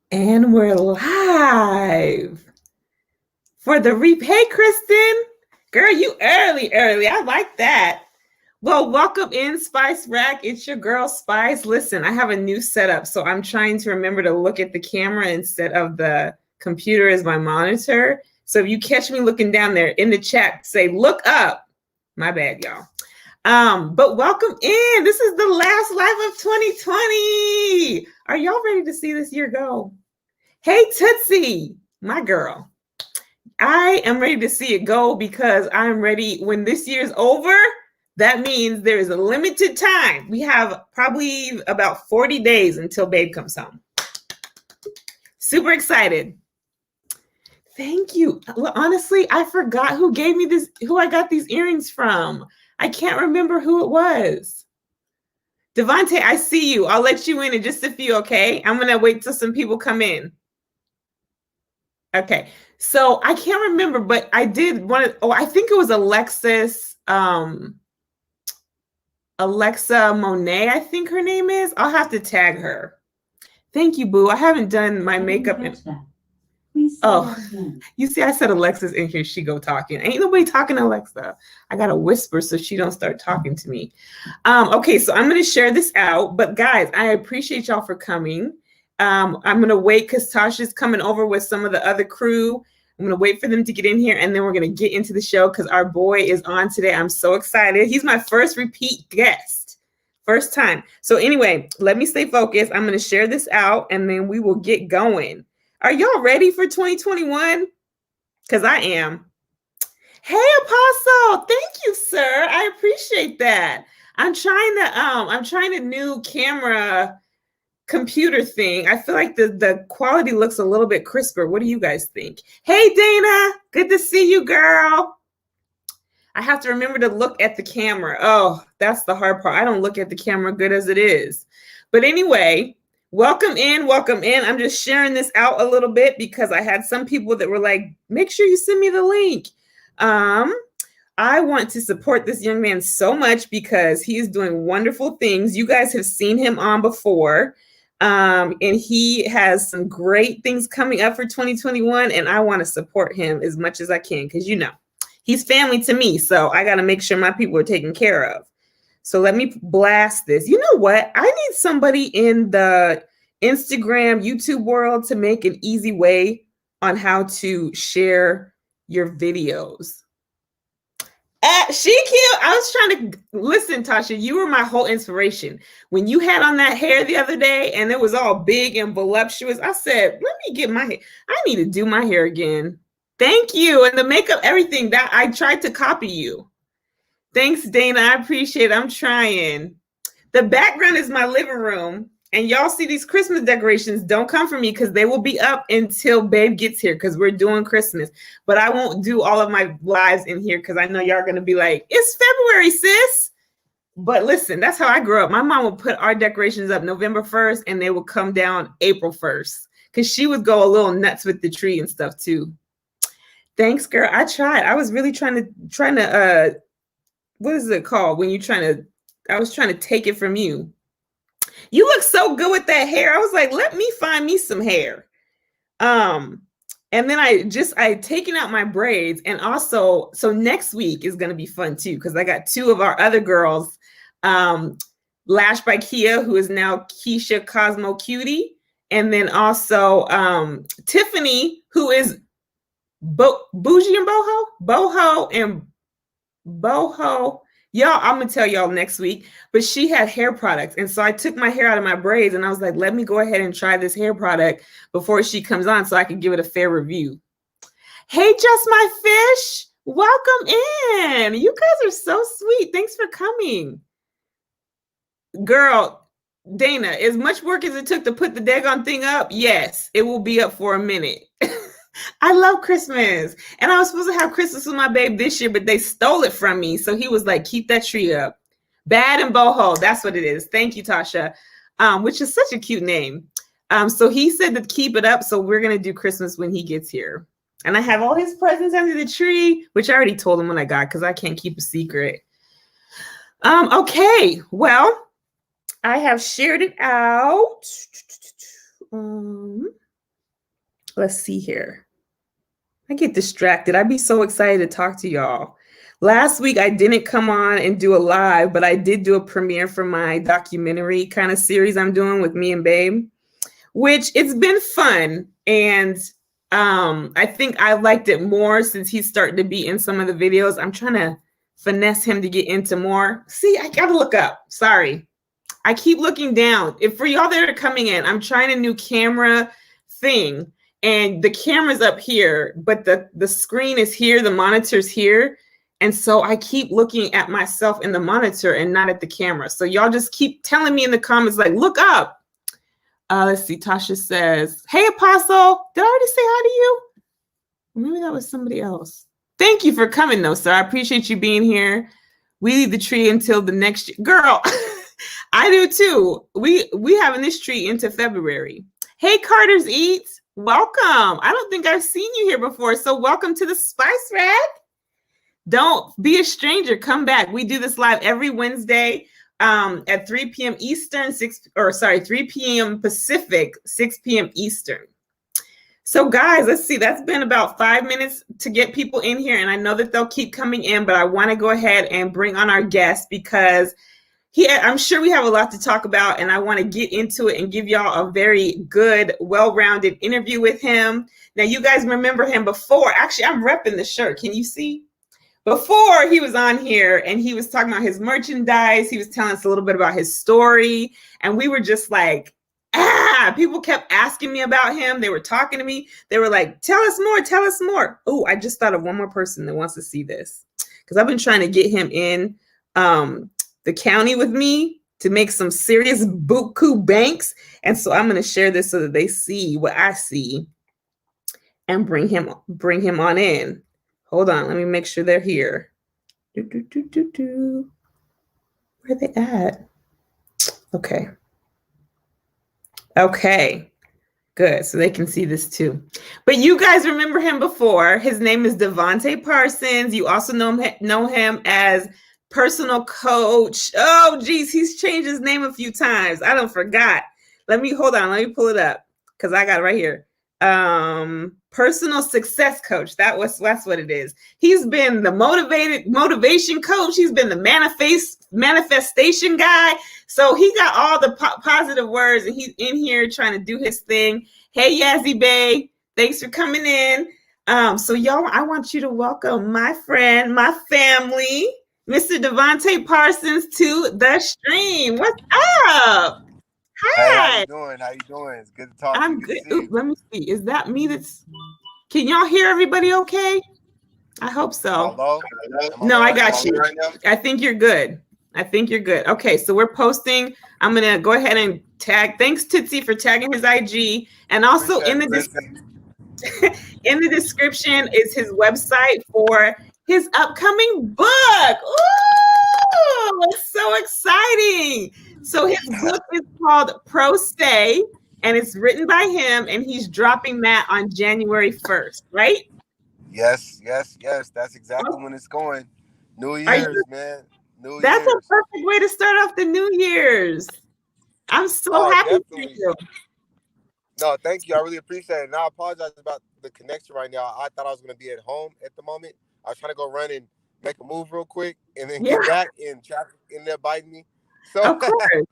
And we're live for the repay, Kristen. Girl, you early. I like that. Well, welcome in, Spice Rack. It's your girl, Spice. Listen, I have a new setup, so I'm trying to remember to look at the camera instead of the computer as my monitor. So if you catch me looking down there in the chat, say, look up. My bad, y'all. But welcome in. This is the last live of 2020. Are y'all ready to see this year go? Hey, Tootsie, my girl. I am ready to see it go because I'm ready. When this year's over, that means there is a limited time. We have probably about 40 days until Babe comes home. Super excited. Thank you. Honestly, I forgot who gave me this, who I got these earrings from. I can't remember who it was. Devontae, I see you. I'll let you in just a few, okay? I'm going to wait till some people come in. Okay. So I can't remember, but I did want to, I think it was Alexa Monet, I think her name is. I'll have to tag her. Thank you, boo. I haven't done my makeup. You see, I said Alexa's in here. She go talking. Ain't nobody talking to Alexa. I got to whisper so she don't start talking to me. Okay, so I'm going to share this out. But guys, I appreciate y'all for coming. I'm going to wait because Tasha's coming over with some of the other crew. I'm going to wait for them to get in here, and then we're going to get into the show because our boy is on today. I'm so excited. He's my first repeat guest. First time. So anyway, let me stay focused. I'm going to share this out, and then we will get going. Are y'all ready for 2021? Because I am. Hey, Apostle. Thank you, sir. I appreciate that. I'm trying a new camera computer thing. I feel like the quality looks a little bit crisper. What do you guys think? Hey, Dana. Good to see you, girl. I have to remember to look at the camera. Oh, that's the hard part. I don't look at the camera good as it is. But anyway, welcome in. I'm just sharing this out a little bit because I had some people that were like, make sure you send me the link. I want to support this young man so much because he is doing wonderful things. You guys have seen him on before. And he has some great things coming up for 2021. And I want to support him as much as I can because, he's family to me. So I got to make sure my people are taken care of. So let me blast this. You know what? I need somebody in the Instagram, YouTube world to make an easy way on how to share your videos. She cute. I was trying to listen, Tasha. You were my whole inspiration. When you had on that hair the other day and it was all big and voluptuous, I said, let me get my hair. I need to do my hair again. Thank you. And the makeup, everything that I tried to copy you. Thanks, Dana. I appreciate it. I'm trying. The background is my living room. And y'all see these Christmas decorations. Don't come for me because they will be up until Babe gets here because we're doing Christmas. But I won't do all of my lives in here because I know y'all are going to be like, it's February, sis. But listen, that's how I grew up. My mom would put our decorations up November 1st and they would come down April 1st because she would go a little nuts with the tree and stuff too. Thanks, girl. I tried. I was really trying to what is it called when I was trying to take it from you. You look so good with that hair. I was like, let me find me some hair. And then I taken out my braids. And also, so next week is going to be fun too, because I got two of our other girls, Lash by Kia, who is now Keisha Cosmo Cutie. And then also Tiffany, who is Bougie and Boho and Boho. Y'all, I'm going to tell y'all next week, but she had hair products. And so I took my hair out of my braids and I was like, let me go ahead and try this hair product before she comes on so I can give it a fair review. Hey, Just My Fish, welcome in. You guys are so sweet. Thanks for coming. Girl, Dana, as much work as it took to put the daggone thing up, yes, it will be up for a minute. I love Christmas. And I was supposed to have Christmas with my babe this year, but they stole it from me. So he was like, keep that tree up. Bad and Boho. That's what it is. Thank you, Tasha. Which is such a cute name. So he said to keep it up. So we're going to do Christmas when he gets here. And I have all his presents under the tree, which I already told him when I got, because I can't keep a secret. Okay. Well, I have shared it out. let's see here. I get distracted. I'd be so excited to talk to y'all. Last week, I didn't come on and do a live, but I did do a premiere for my documentary kind of series I'm doing with me and Babe, which it's been fun. And I think I liked it more since he's starting to be in some of the videos. I'm trying to finesse him to get into more. See, I got to look up. Sorry. I keep looking down. If for y'all that are coming in, I'm trying a new camera thing. And the camera's up here, but the screen is here, the monitor's here. And so I keep looking at myself in the monitor and not at the camera. So y'all just keep telling me in the comments, like, look up. Let's see, Tasha says, hey, Apostle, did I already say hi to you? Maybe that was somebody else. Thank you for coming, though, sir. I appreciate you being here. We leave the tree until the next year. Girl, I do too. We having this tree into February. Hey, Carter's Eats. Welcome. I don't think I've seen you here before. So welcome to the Spice Rack. Don't be a stranger. Come back. We do this live every Wednesday at 3 p.m. Eastern, 3 p.m. Pacific, 6 p.m. Eastern. So guys, let's see. That's been about 5 minutes to get people in here. And I know that they'll keep coming in, but I want to go ahead and bring on our guest because I'm sure we have a lot to talk about, and I want to get into it and give y'all a very good, well-rounded interview with him. Now, you guys remember him before. Actually, I'm repping the shirt. Can you see? Before he was on here, and he was talking about his merchandise. He was telling us a little bit about his story, and we were just like, people kept asking me about him. They were talking to me. They were like, tell us more, tell us more. Oh, I just thought of one more person that wants to see this because I've been trying to get him in the county with me to make some serious buku banks. And so I'm going to share this so that they see what I see and bring him on in. Hold on. Let me make sure they're here. Where are they at? Okay. Okay. Good. So they can see this too. But you guys remember him before. His name is Devontae Parsons. You also know him as personal coach. Oh, geez, he's changed his name a few times. I don't forgot. Let me pull it up because I got it right here. Personal success coach. That's what it is. He's been the motivation coach. He's been the manifestation guy. So he got all the positive words, and he's in here trying to do his thing. Hey, Yazzie Bay, thanks for coming in. So y'all, I want you to welcome my friend, my family, Mr. Devontae Parsons to the stream. What's up? Hi. Hey, how you doing? How you doing? It's good to talk to you. I'm good. Ooh, let me see. Is that me? Can y'all hear everybody okay? I hope so. Hello? No, I got you. Right now? I think you're good. Okay, so we're posting. I'm going to go ahead and tag. Thanks, Tootsie, for tagging his IG. And also in the description is his website for his upcoming book. Ooh, it's so exciting. So his book is called Pro Stay, and it's written by him, and he's dropping that on January 1st, right? Yes. That's exactly when it's going. New Year's, man. That's a perfect way to start off the New Year's. I'm so happy definitely. for you. No, thank you. I really appreciate it. And I apologize about the connection right now. I thought I was going to be at home at the moment. I was trying to go run and make a move real quick and then get back, and traffic in there biting me. So of course.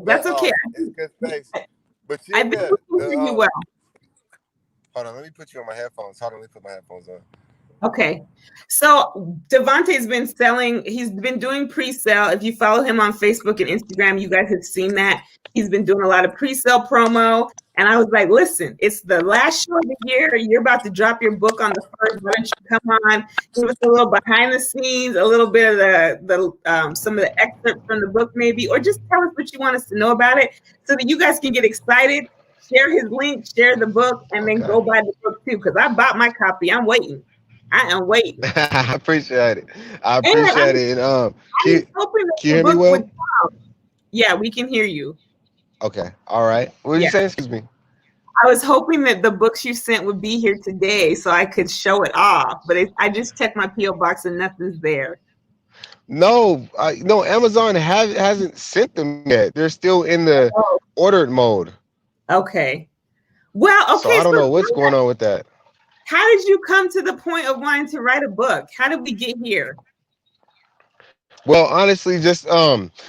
That's okay. It's good space. But I think we can hear you well. Hold on, let me put you on my headphones. Let me put my headphones on. Okay. So Devontae's been selling, he's been doing pre-sale. If you follow him on Facebook and Instagram, you guys have seen that. He's been doing a lot of pre-sale promo. And I was like, listen, it's the last show of the year. You're about to drop your book on the first. Why don't you come on, give us a little behind the scenes, a little bit of the some of the excerpts from the book maybe, or just tell us what you want us to know about it so that you guys can get excited, share his link, share the book, and then go buy the book too, because I bought my copy. I'm waiting. I am waiting. I appreciate it. And can you hear me well? Yeah, we can hear you. Okay. All right. What did you say? Excuse me. I was hoping that the books you sent would be here today so I could show it off, but I just checked my P.O. box and nothing's there. No, Amazon hasn't sent them yet. They're still in the ordered mode. Okay. Well, So okay. I don't So know what's going on with that. how did you come to the point of wanting to write a book? How did we get here? Well, honestly, just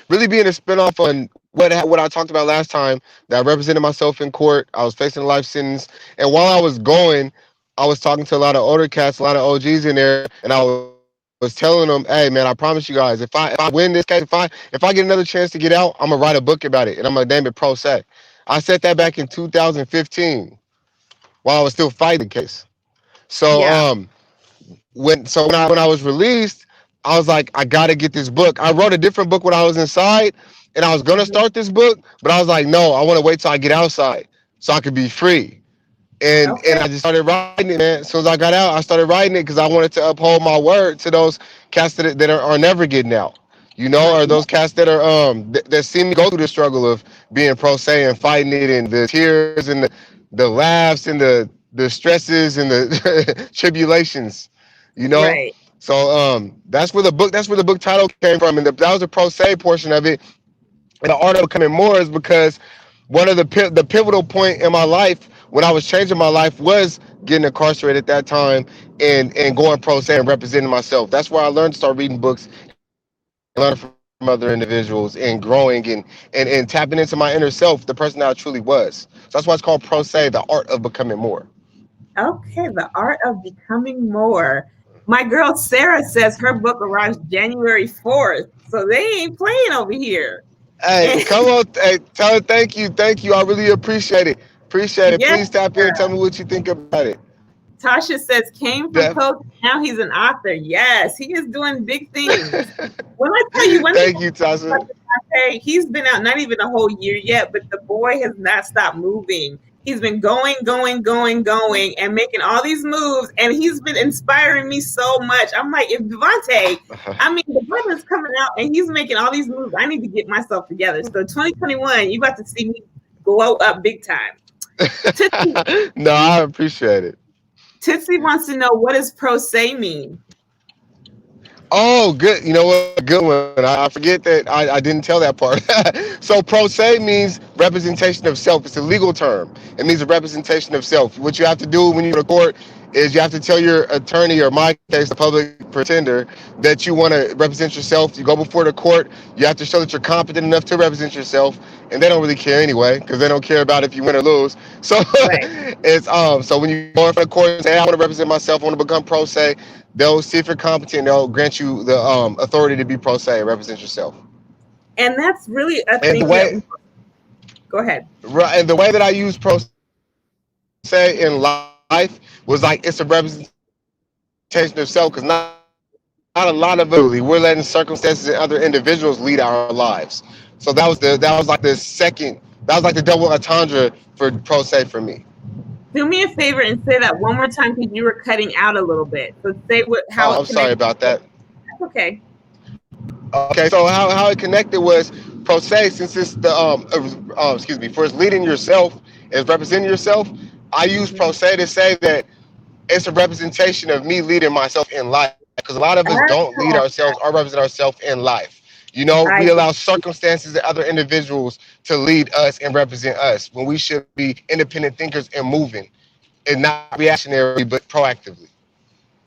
really being a spinoff on what I talked about last time. That I represented myself in court. I was facing a life sentence, and while I was going, I was talking to a lot of older cats, a lot of OGs in there, and I was telling them, "Hey, man, I promise you guys, if I win this case, if I get another chance to get out, I'm gonna write a book about it, and I'm gonna name it Pro Se." I said that back in 2015 while I was still fighting the case. So Yeah. when I was released, I was like, I gotta get this book. I wrote a different book when I was inside, and I was gonna Mhm. start this book, but I was like, no, I want to wait till I get outside so I could be free. And Okay. I just started writing it, man. As soon as I got out, I started writing it because I wanted to uphold my word to those cats that are never getting out. Right. Or those cats that are that see me go through the struggle of being pro se and fighting it, and the tears and the laughs and the stresses and the tribulations, you know. Right. So that's where the book title came from, and that was the pro se portion of it. And the art of becoming more is because one of the pivotal point in my life when I was changing my life was getting incarcerated at that time and going pro se and representing myself. That's where I learned to start reading books and learning from other individuals and growing and tapping into my inner self, the person that I truly was. So that's why it's called pro se, the art of becoming more. Okay. The art of becoming more. My girl Sarah says her book arrives January 4th. So they ain't playing over here. Hey, And come on, hey, tell her thank you. I really appreciate it. Appreciate it. yes, Please tap in. Tell me what you think about it. Tasha says came from Def- coach. Now he's an author. Yes, he is doing big things. When I tell you, when he Thank you, Tasha. he's been out not even a whole year yet, but the boy has not stopped moving. He's been going, going, going, going, and making all these moves, and he's been inspiring me so much. I'm like, if Devontae, I mean, the brother's coming out and he's making all these moves. I need to get myself together. So 2021, you about to see me blow up big time. Tootsie, No, I appreciate it. Tootsie wants to know, what does pro se mean? Oh, good. You know what? Good one. I forget that I didn't tell that part. So pro se means representation of self. It's a legal term. It means a representation of self. What you have to do when you go to court is you have to tell your attorney, or in my case, the public pretender, that you want to represent yourself. You go before the court. You have to show that you're competent enough to represent yourself, and they don't really care anyway because they don't care about if you win or lose. So Right. so when you go in front of court and say, hey, I want to represent myself, I want to become pro se, they'll see if you're competent. They'll grant you the authority to be pro se and represent yourself. And that's really a And the thing that, way go ahead. and the way that I use pro se in life was like it's a representation of self because not a lot of us we're letting circumstances and other individuals lead our lives. So that was like the second, that was like the double entendre for pro se for me. Do me a favor and say that one more time because you were cutting out a little bit. So say what Oh, how I'm it sorry connects. about that. That's okay. Okay, so how it connected was pro se, since it's the excuse me, for it's leading yourself, is representing yourself. I use Mhm. pro se to say that it's a representation of me leading myself in life, because a lot of us don't lead Ah, ourselves or represent ourselves in life. You know, we I allow circumstances and other individuals to lead us and represent us when we should be independent thinkers and moving, and not reactionary but proactively.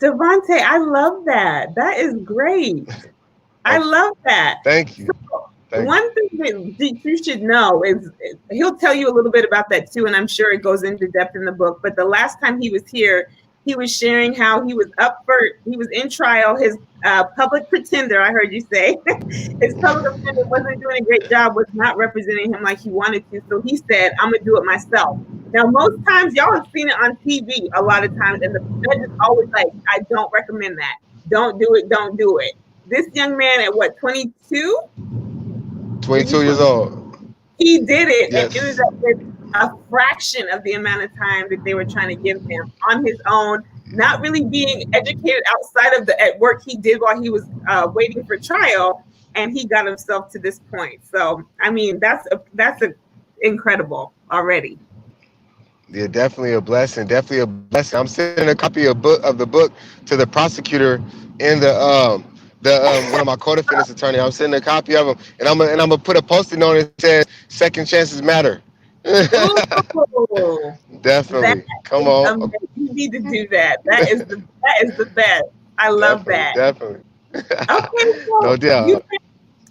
Devontae, I love that. That is great. I Thank you. love that. Thank So you. Thank you. one thing that you should know is he'll tell you a little bit about that too, and I'm sure it goes into depth in the book. But the last time he was here, he was sharing how he was in trial. His public pretender, I heard you say, his public defender wasn't doing a great job, was not representing him like he wanted to. So he said, I'm gonna do it myself. Now, most times y'all have seen it on TV a lot of times, and the judge is always like, I don't recommend that. Don't do it, don't do it. This young man at what, 22? Is he 22 years 20? old. He did it and ended Yes. up with a fraction of the amount of time that they were trying to give him on his own, not really being educated outside of the at work he did while he was waiting for trial, and he got himself to this point. So, I mean, that's incredible already. Yeah, definitely a blessing. Definitely a blessing. I'm sending a copy of the book to the prosecutor and the one of my co-defendants attorney. I'm sending a copy of them, and I'm gonna put a post-it note that says "Second chances matter." Ooh, that Definitely. Come is on. amazing. You need to do that. That is the best. I love Definitely. that. Definitely. Okay, No so doubt.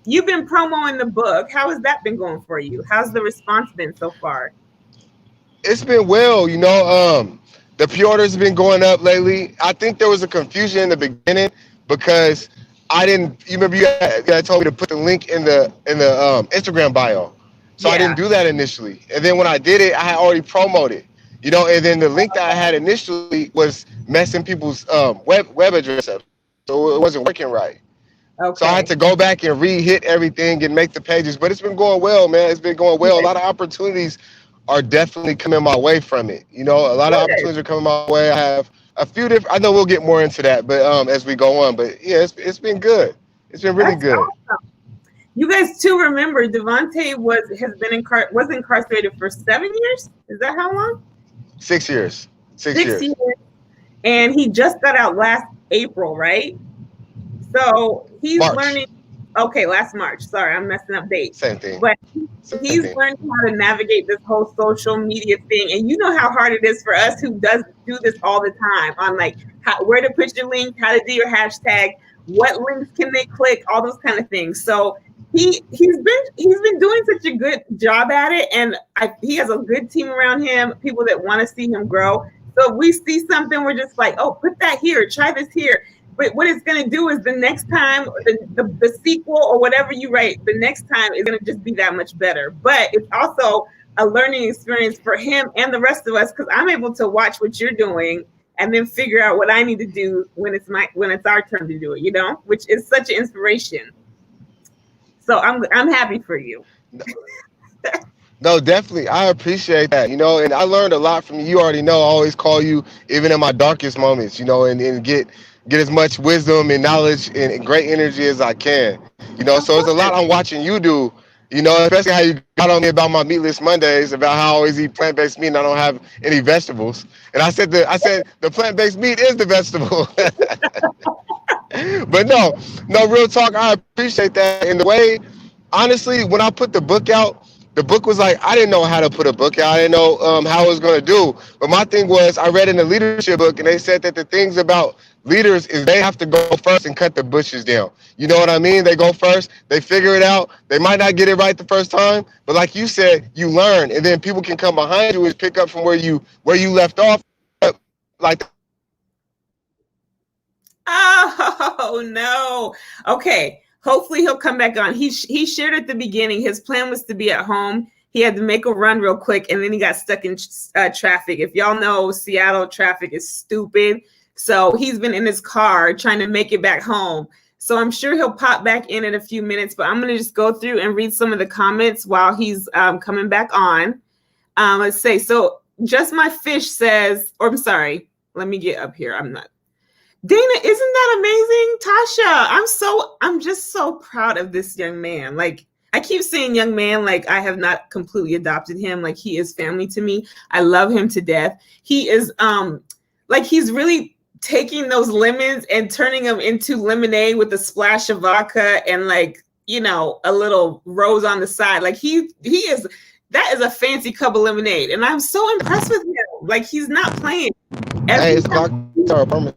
you've been promoting the book. How has that been going for you? How's the response been so far? It's been well, the pre-orders have been going up lately. I think there was a confusion in the beginning because I didn't. You remember you had told me to put the link in the Instagram bio, so I didn't Yeah. do that initially. And then when I did it, I had already promoted, and then the link that I had initially was messing people's web address up, so it wasn't working right. So I had Okay. to go back and re-hit everything and make the pages. But it's been going well, man. It's been going well. A Yeah, lot of opportunities are definitely coming my way from it. A lot of good. opportunities are coming my way. I have a few different. I know we'll get more into that, but as we go on. But yeah, it's been good. It's been really That's good. awesome. You guys too remember Devontae was incarcerated for 7 years. Is that how long? 6 years. 6 years. 6 years. And he just got out last April, right? So he's March. learning. Okay, last March. Sorry, I'm messing up dates. Same thing. But Same he's thing. learning how to navigate this whole social media thing. And you know how hard it is for us who does do this all the time on like where to put your link, how to do your hashtag, what links can they click, all those kind of things. So he's been doing such a good job at it, and he has a good team around him, people that want to see him grow. So if we see something, we're just like, oh, put that here, try this here. But what it's going to do is the next time, the sequel or whatever you write, the next time is going to just be that much better. But it's also a learning experience for him and the rest of us because I'm able to watch what you're doing and then figure out what I need to do when it's our turn to do it, which is such an inspiration. So I'm happy for you. No, definitely. I appreciate that, and I learned a lot from you. You already know I always call you even in my darkest moments, and get as much wisdom and knowledge and great energy as I can. Of So it's a course. lot I'm watching you do, especially how you got on me about my meatless Mondays, about how I always eat plant-based meat and I don't have any vegetables. And I said the plant-based meat is the vegetable. But no, real talk, I appreciate that. In the way, honestly, when I put the book out, the book was like, I didn't know how to put a book out. I didn't know how it was going to do. But my thing was, I read in the leadership book, and they said that the things about leaders is they have to go first and cut the bushes down. You know what I mean? They go first, they figure it out. They might not get it right the first time, but like you said, you learn, and then people can come behind you and pick up from where you left off. Like, Oh no. Okay. Hopefully he'll come back on. He shared at the beginning his plan was to be at home. He had to make a run real quick, and then he got stuck in traffic. If y'all know, Seattle traffic is stupid. So he's been in his car trying to make it back home. So I'm sure he'll pop back in a few minutes, but I'm going to just go through and read some of the comments while he's coming back on. Let's say, so Just My Fish says, or I'm sorry, let me get up here. I'm not. Dana, isn't that amazing? Tasha, I'm just so proud of this young man. Like, I keep saying young man, like I have not completely adopted him. Like, he is family to me. I love him to death. He is like he's really taking those lemons and turning them into lemonade with a splash of vodka and like, a little rose on the side. Like he is, that is a fancy cup of lemonade. And I'm so impressed with him. Like, he's not playing. hey, it's Dr. Perman.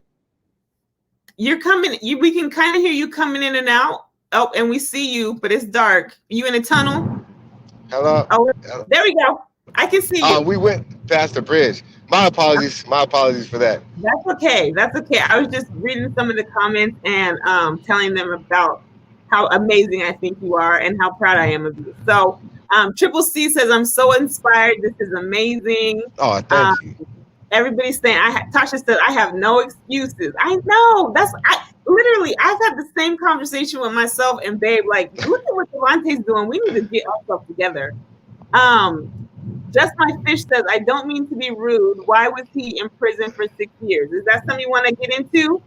You're coming. We can kind of hear you coming in and out. Oh, and we see you, but it's dark. You in a tunnel? Hello. Oh, there we go. I can see you. We went past the bridge. My apologies. My apologies for that. That's okay. That's okay. I was just reading some of the comments and telling them about how amazing I think you are and how proud I am of you. So Triple C says, I'm so inspired. This is amazing. Oh, thank you. Everybody's saying, Tasha said, I have no excuses. I know. I've had the same conversation with myself and Babe, like, look at what Devontae's doing. We need to get ourselves together. Just My Fish says, I don't mean to be rude. Why was he in prison for 6 years? Is that something you want to get into,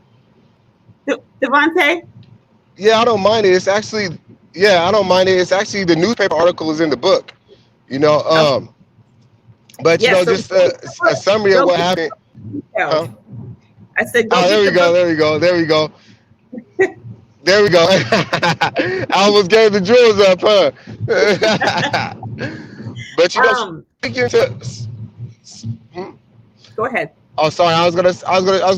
Devontae? Yeah, I don't mind it. I don't mind it. It's actually, the newspaper article is in the book, But Yeah, just a summary of what happened. Huh? I said, there we go. I almost gave the jewels up, huh? But speaking to, Go ahead. oh, sorry, I was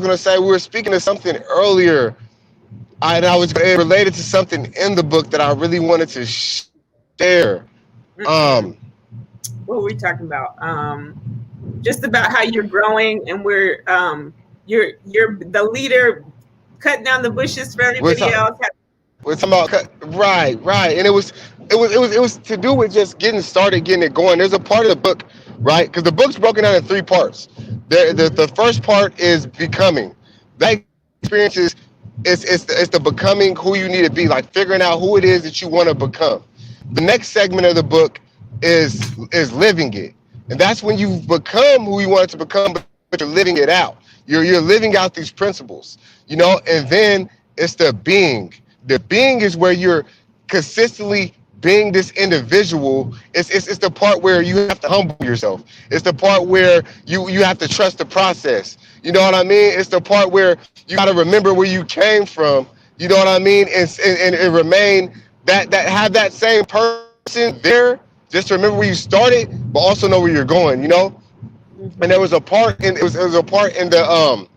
gonna say we were speaking of something earlier. I was related to something in the book that I really wanted to share. What were we talking about? Just about how you're growing and you're the leader, cutting down the bushes for everybody else. We're talking about right, and it was to do with just getting started, getting it going. There's a part of the book, right? Because the book's broken down in 3 parts. The first part is becoming. That experience is it's the becoming who you need to be, like figuring out who it is that you want to become. The next segment of the book is living it, and that's when you've become who you want to become, but you're living it out. You're living out these principles, and then it's the being. The being is where you're consistently being this individual. It's the part where you have to humble yourself. It's the part where you have to trust the process. You know what I mean? It's the part where you got to remember where you came from. You know what I mean? And remain that have that same person there. Just to remember where you started, but also know where you're going. And there was a part in it was a part in the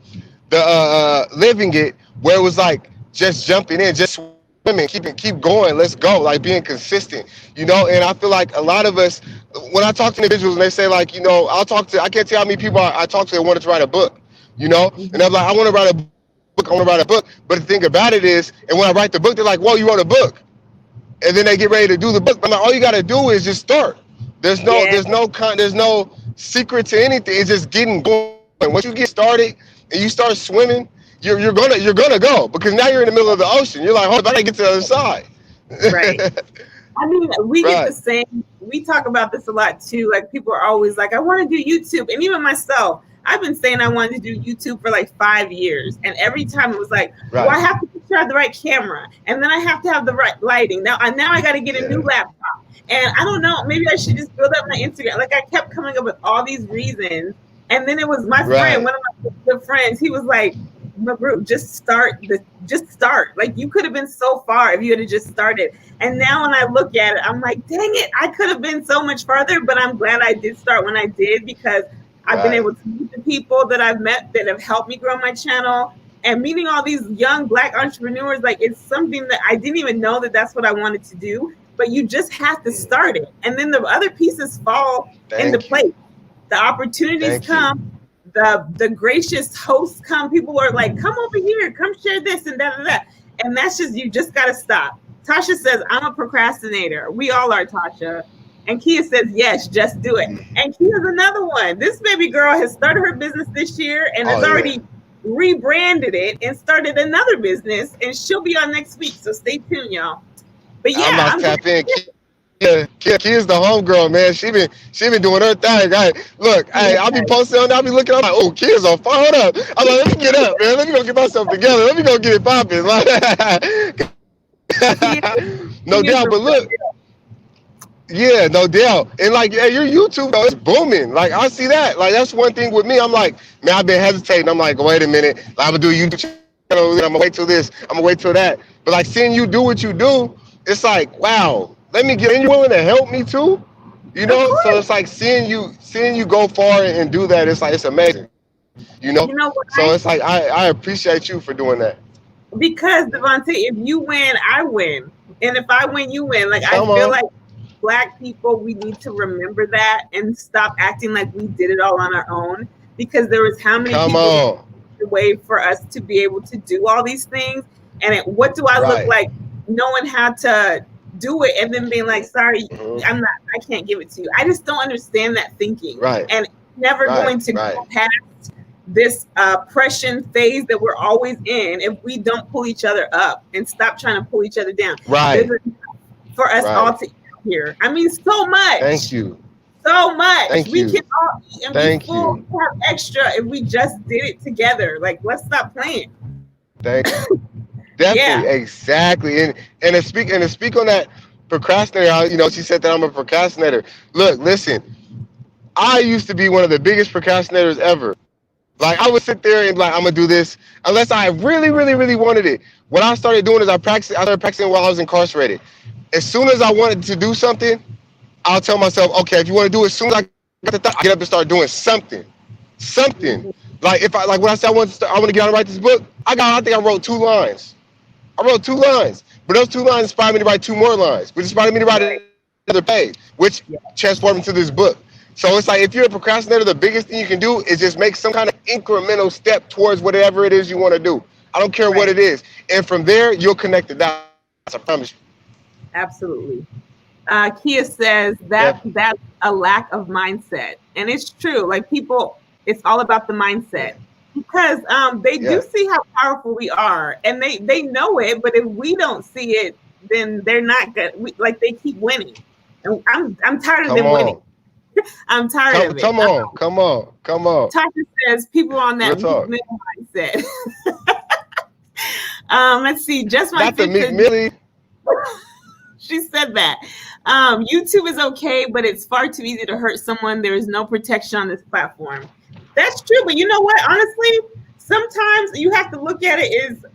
living it where it was like just jumping in, just swimming, keep going, let's go, like being consistent, And I feel like a lot of us, when I talk to individuals and they say like, I can't tell how many people I talk to that wanted to write a book, and I'm like, I want to write a book, but the thing about it is, and when I write the book, they're like, whoa, you wrote a book, and then they get ready to do the book. I'm like, all you got to do is just start. There's no secret to anything. It's just getting going. Once you get started and you start swimming, you're gonna go, because now you're in the middle of the ocean. You're like, oh, I gotta get to the other side. Right. I mean, we get the same. We talk about this a lot too. Like, people are always like, I want to do YouTube, and even myself, I've been saying I wanted to do YouTube for like 5 years, and every time it was like, well, I have to have the right camera, and then I have to have the right lighting. Now I got to get a new laptop, and I don't know, maybe I should just build up my Instagram. Like, I kept coming up with all these reasons, and then it was my friend, one of my good friends. He was like, Mabru, just start. Like, you could have been so far if you had just started. And now when I look at it, I'm like, dang it, I could have been so much farther, but I'm glad I did start when I did, because I've been able to meet the people that I've met that have helped me grow my channel, and meeting all these young Black entrepreneurs. Like, it's something that I didn't even know that that's what I wanted to do, but you just have to start it. And then the other pieces fall into place. The opportunities come. The gracious hosts come. People are like, come over here, come share this and da. And that's just, you just got to stop. Tasha says, I'm a procrastinator. We all are, Tasha. And Kia says, yes, just do it. And Kia's another one. This baby girl has started her business this year and has already rebranded it and started another business. And she'll be on next week. So stay tuned, y'all. But yeah, I'm not tapped in. Kia's the homegirl, man. She been doing her thing. I'll be posting on. I'll be looking. I'm like, oh, Kia's on fire. Hold up. I'm like, let me get up, man. Let me go get myself together. Let me go get it popping. No doubt, but look. Yeah, no doubt. And like, your YouTube though, it's booming. Like, I see that. Like, that's one thing with me. I'm like, man, I've been hesitating. I'm like, wait a minute. I'm gonna do a YouTube channel. I'm gonna wait till this. I'm gonna wait till that. But like, seeing you do what you do, it's like, wow. Let me get. And you willing to help me too? So it's like seeing you go far and do that. It's like, it's amazing. So it's like I appreciate you for doing that. Because, Devontae, if you win, I win, and if I win, you win. Like, I feel like Black people, we need to remember that and stop acting like we did it all on our own, because there was how many people the way for us to be able to do all these things. And what do I look like knowing how to do it and then being like, sorry, I can't give it to you. I just don't understand that thinking. And never going to go past this oppression phase that we're always in if we don't pull each other up and stop trying to pull each other down. For us all to here. I mean, so much. Thank you. So much. Thank you. We can all eat and be full, have extra if we just did it together. Like, let's stop playing. Thank you. Definitely, exactly. And to speak on that procrastinator, she said that I'm a procrastinator. Look, listen, I used to be one of the biggest procrastinators ever. Like, I would sit there and be like, I'm gonna do this unless I really, really, really wanted it. What I started doing is I started practicing while I was incarcerated. As soon as I wanted to do something, I'll tell myself, okay, if you want to do it, as soon as I get the thought, I get up and start doing something. Like if I like when I said I want to get out and write this book, I think I wrote 2 lines. I wrote 2 lines, but those 2 lines inspired me to write 2 more lines, which inspired me to write Right. another page, which Yeah. transformed into this book. So it's like if you're a procrastinator, the biggest thing you can do is just make some kind of incremental step towards whatever it is you want to do. I don't care what Right. it is, and from there you'll connect the dots. I promise you. Absolutely. Kia says Yeah, that's a lack of mindset, and it's true. Like people, it's all about the mindset yeah, because they do yeah. see how powerful we are, and they know it. But if we don't see it, then they're not good. Like they keep winning, and I'm tired of Come them winning. on, I'm tired of it. come on. Tasha says people on Real that talk. meek mindset. Let's see. Just my Not the fit Meek says Millie. she said that. YouTube is okay, but it's far too easy to hurt someone. There is no protection on this platform. That's true, but you know what? Honestly, sometimes you have to look at it as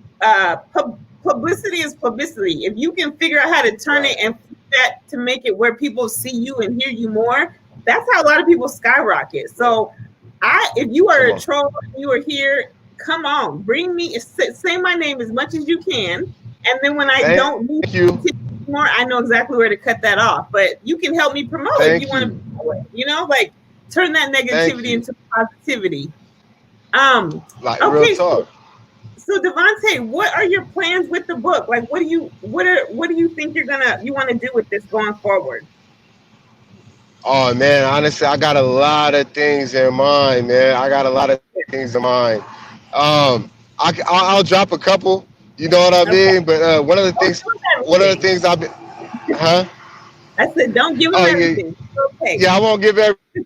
publicity is publicity. If you can figure out how to turn it Right. and flip that to make it where people see you and hear you more, that's how a lot of people skyrocket. So, if you are Come a on. troll, you are here. Come on, bring me. Say my name as much as you can, and then when I Thank don't need you. more, I know exactly where to cut that off. But you can help me promote if you Thank want you. to, like turn that Thank negativity you. into positivity. Um, Like real okay, talk. so Devontae, what are your plans with the book? Like, what do you think you want to do with this going forward? Oh man, honestly, I got a lot of things in mind, man. I got a lot of things in mind. I'll drop a couple. You know what I Okay, mean? But don't give them one of the everything. things I've been, huh? I said, don't give them Oh yeah, everything. Okay. yeah. I won't give everything.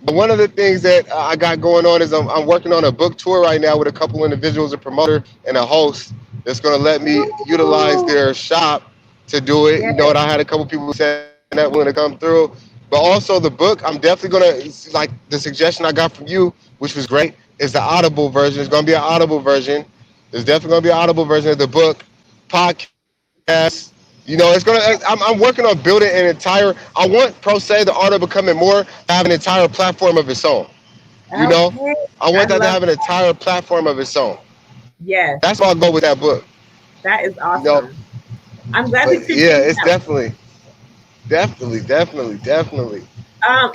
But one of the things that I got going on is I'm working on a book tour right now with a couple individuals, a promoter and a host that's going to let me utilize Ooh, their shop to do it. You know, yes, and I had a couple people saying that willing to come through. But also the book, I'm definitely gonna like the suggestion I got from you, which was great, is the Audible version. It's gonna be an Audible version. There's definitely gonna be an Audible version of the book, podcast. You know, it's gonna. I'm working on building an entire. I want Pro Se, the art of becoming more, to have an entire platform of its own. You know, okay. I want I that to love have an that. entire platform of its own. Yes, That's my goal with that book. that is You know, awesome. I'm glad but that you're yeah, doing it's that. definitely.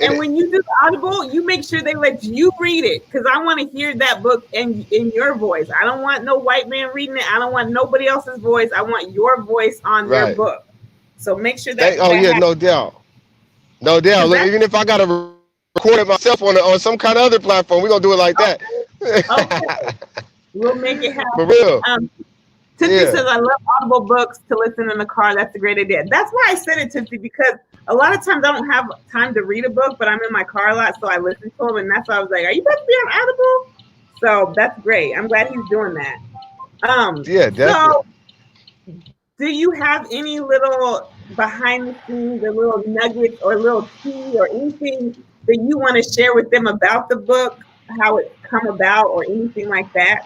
And It, when you do the Audible, you make sure they let you read it because I want to hear that book in your voice. I don't want no white man reading it. I don't want nobody else's voice. I want your voice on their right. book. So make sure that Oh that yeah, happens no doubt. No doubt. because Look, that's even if I gotta record it myself on some kind of other platform, we're gonna do it like that. okay. Okay, we'll make it For happen. real. Tootsie Yeah. says, I love Audible books to listen in the car. That's a great idea. That's why I said it, Tootsie, because a lot of times I don't have time to read a book, but I'm in my car a lot, so I listen to them. And that's why I was like, are you about to be on Audible? So that's great. I'm glad he's doing that. Yeah, definitely. So do you have any little behind the scenes or little nuggets or little tea or anything that you want to share with them about the book, how it's come about or anything like that?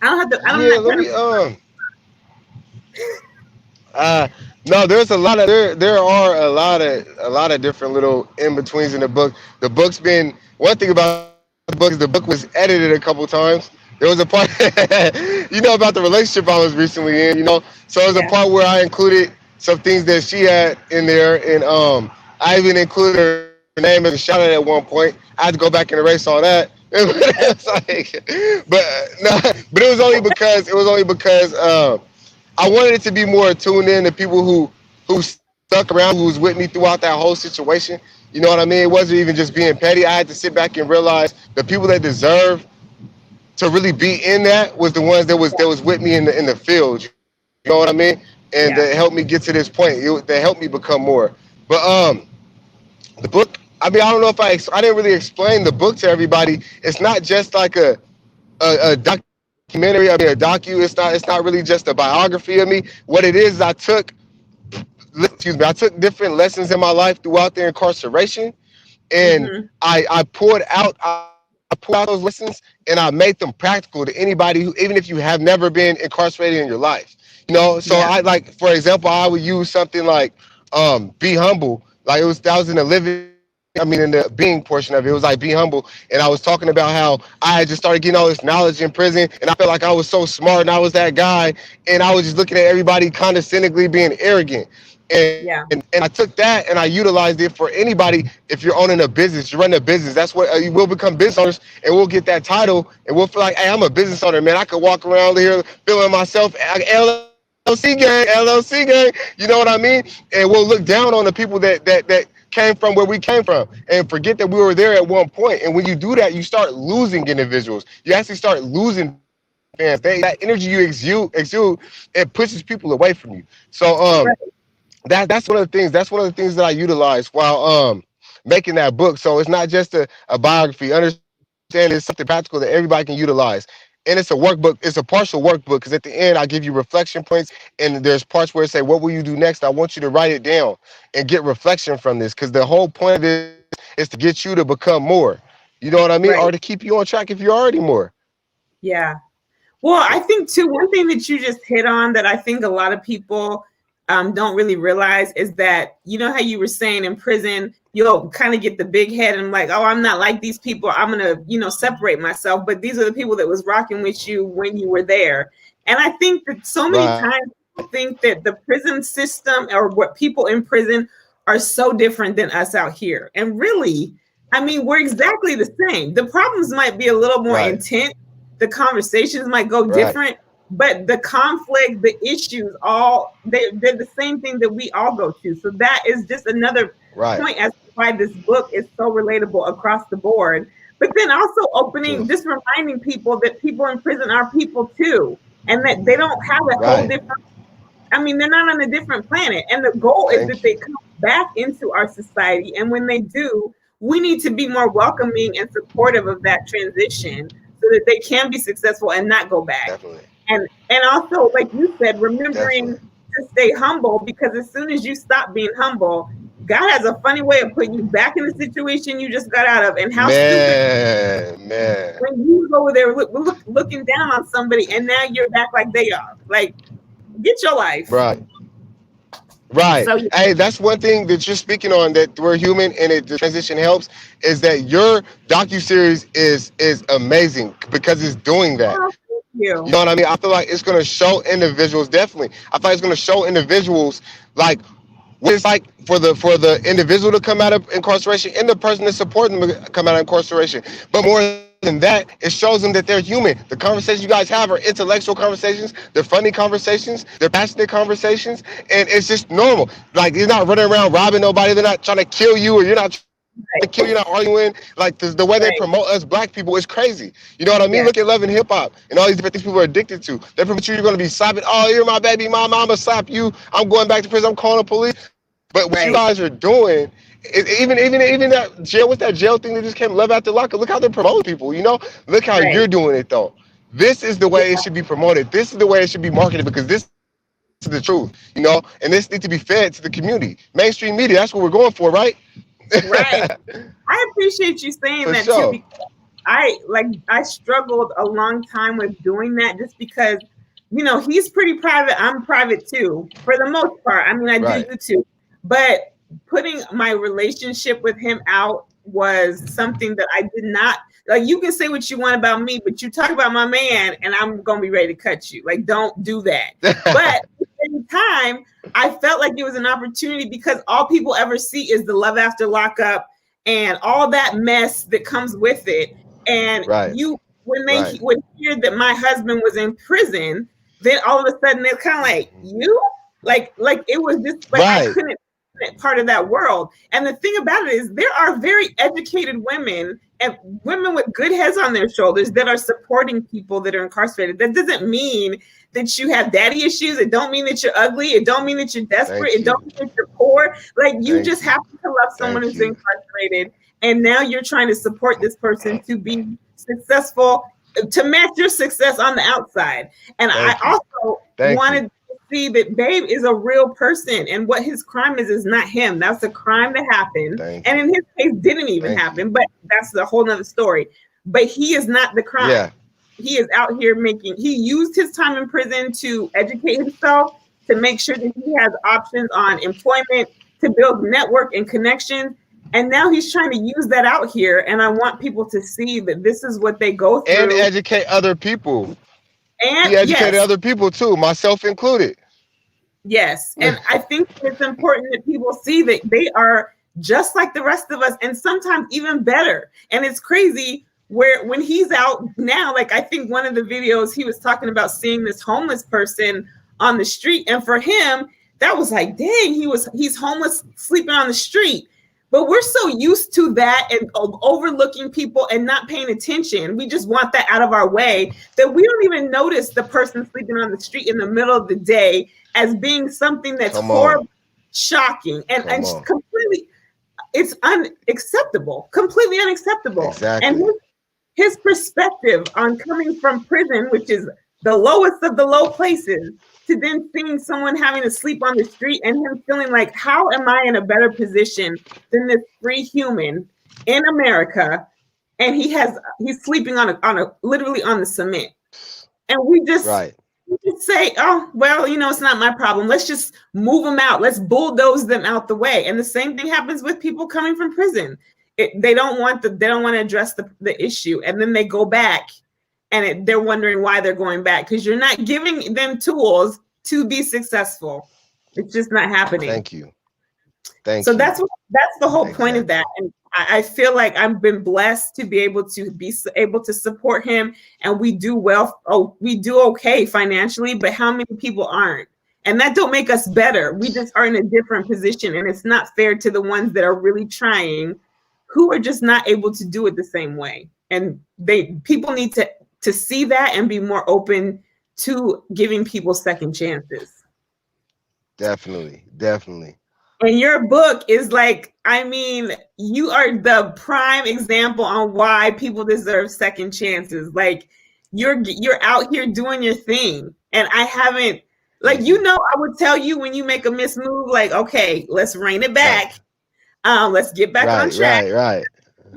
I don't have to, I'm Yeah, not let trying me to. uh no, there's a lot of there are a lot of different little in betweens in the book. The book's been one thing about the book is the book was edited a couple times. There was a part you know about the relationship I was recently in, you know. So there's a Yeah. part where I included some things that she had in there and I even included her name as a shout out at one point. I had to go back and erase all that. It's like, but no, but it was only because I wanted it to be more tuned in to people who stuck around, who was with me throughout that whole situation. You know what I mean? It wasn't even just being petty. I had to sit back and realize the people that deserve to really be in that was the ones that was with me in the field. You know what I mean? And that helped me Yeah. get to this point. That helped me become more. But the book. I mean, I don't know if I didn't really explain the book to everybody. It's not just like a documentary. I mean, a docu. It's not really just a biography of me. What it is, I took different lessons in my life throughout the incarceration, and Mm-hmm. I poured out those lessons and I made them practical to anybody who, even if you have never been incarcerated in your life. You know, so Yeah. I like, for example, I would use something like be humble. Like that was in the living. I mean, in the being portion of it, it was like be humble. And I was talking about how I had just started getting all this knowledge in prison, and I felt like I was so smart, and I was that guy, and I was just looking at everybody condescendingly being arrogant. Yeah. And I took that and I utilized it for anybody. If you're owning a business, you're running a business. That's what you will become business owners, and we'll get that title, and we'll feel like, hey, I'm a business owner, man. I could walk around here feeling myself, LLC gang, LLC gang. You know what I mean? And we'll look down on the people that came from where we came from, and forget that we were there at one point. And when you do that, you start losing individuals. You actually start losing fans. That energy you exude, it pushes people away from you. So Right. that's one of the things. That's one of the things that I utilize while making that book. So it's not just a biography. Understand it's something practical that everybody can utilize. And it's a workbook. It's a partial workbook because at the end I give you reflection points, and there's parts where it say, "What will you do next?" I want you to write it down and get reflection from this, because the whole point of this is to get you to become more. You know what I mean? Right. Or to keep you on track if you're already more. Yeah. Well, I think too, one thing that you just hit on that I think a lot of people don't really realize is that, you know how you were saying in prison, you'll kind of get the big head and like, oh, I'm not like these people. I'm going to, separate myself. But these are the people that was rocking with you when you were there. And I think that so many Right. times people think that the prison system or what people in prison are so different than us out here. And really, I mean, we're exactly the same. The problems might be a little more Right. intense. The conversations might go Right. different, but the conflict, the issues, they're the same thing that we all go to. So that is just another Right. point as to why this book is so relatable across the board. But then also just reminding people that people in prison are people too, and that they don't have a whole Right. different, I mean, they're not on a different planet. And the goal is that Thank they you. come back into our society. And when they do, we need to be more welcoming and supportive of that transition so that they can be successful and not go back. Definitely. And also, like you said, remembering Definitely. to stay humble, because as soon as you stop being humble, God has a funny way of putting you back in the situation you just got out of. And how stupid Man. when you go over there looking down on somebody and now you're back like they are. Like, get your life. Right. Right. So Hey, that's one thing that you're speaking on, that we're human and the transition helps, is that your docuseries is amazing because it's doing that. thank You you. know what I mean? I feel like it's gonna show individuals, definitely. I feel like it's gonna show individuals like what it's like for the individual to come out of incarceration and the person to support them to come out of incarceration. But more than that, it shows them that they're human. The conversations you guys have are intellectual conversations, they're funny conversations, they're passionate conversations, and it's just normal. Like, you're not running around robbing nobody, they're not trying to kill you, or you're not trying to kill, you're not arguing. Like, the way they Right. promote us black people is crazy. You know what I mean? Yes. Look at Love and Hip Hop and all these different things people are addicted to. They promote you're going to be slapping. Oh, you're my baby mama, I'm going to slap you. I'm going back to prison, I'm calling the police. But what you Right. guys are doing, even that jail, what's that jail thing that just came, Love After Lockup? Look how they're promoting people, you know? Look how Right. you're doing it, though. This is the way Yeah. it should be promoted. This is the way it should be marketed, because this is the truth, you know? And this needs to be fed to the community. Mainstream media, that's what we're going for, right? Right. I appreciate you saying For that too, sure. because I struggled a long time with doing that, just because, he's pretty private. I'm private too, for the most part. I mean, I do Right. YouTube, but putting my relationship with him out was something that I did not like. You can say what you want about me, but you talk about my man and I'm going to be ready to cut you. Like, don't do that. But at the same time, I felt like it was an opportunity, because all people ever see is the Love After Lockup and all that mess that comes with it. And Right. when they Right. would hear that my husband was in prison, then all of a sudden they're kind of like, you? Like it was just like I Right. couldn't be part of that world. And the thing about it is, there are very educated women and women with good heads on their shoulders that are supporting people that are incarcerated. That doesn't mean that you have daddy issues. It don't mean that you're ugly. It don't mean that you're desperate. Thank It don't you. mean that you're poor. Like, you Thank just you. happen to love someone Thank who's you. incarcerated. And now you're trying to support this person to be successful, to match your success on the outside. And Thank I you. also Thank wanted you. to see that Babe is a real person, and what his crime is not him. That's a crime that happened. Thank And you. in his case, didn't even Thank happen, you. but that's a whole nother story. But he is not the crime. Yeah. He is out here he used his time in prison to educate himself, to make sure that he has options on employment, to build network and connection. And now he's trying to use that out here. And I want people to see that this is what they go through. And educate other people. And he educated other people too, myself included. Yes. And I think it's important that people see that they are just like the rest of us, and sometimes even better. And it's crazy where when he's out now, like I think one of the videos he was talking about seeing this homeless person on the street. And for him, that was like, dang, he's homeless, sleeping on the street. But we're so used to that and overlooking people and not paying attention. We just want that out of our way that we don't even notice the person sleeping on the street in the middle of the day as being something that's horrible, shocking, and completely, it's unacceptable, completely unacceptable. Exactly. And his perspective on coming from prison, which is the lowest of the low places, to then seeing someone having to sleep on the street and him feeling like, how am I in a better position than this free human in America? And he's sleeping on a literally on the cement. And we just say, oh, well, it's not my problem. Let's just move them out. Let's bulldoze them out the way. And the same thing happens with people coming from prison. They don't want to address the issue. And then they go back. And they're wondering why they're going back, because you're not giving them tools to be successful. It's just not happening. Thank you. So that's the whole point of that. And I feel like I've been blessed to be able to support him, and we do well. Oh, we do okay financially, but how many people aren't? And that don't make us better. We just are in a different position, and it's not fair to the ones that are really trying, who are just not able to do it the same way. And people need to see that and be more open to giving people second chances. Definitely. And your book is like, you are the prime example on why people deserve second chances. Like you're out here doing your thing. And I haven't, I would tell you when you make a mismove, like, okay, let's rein it back. Let's get back on track. Right.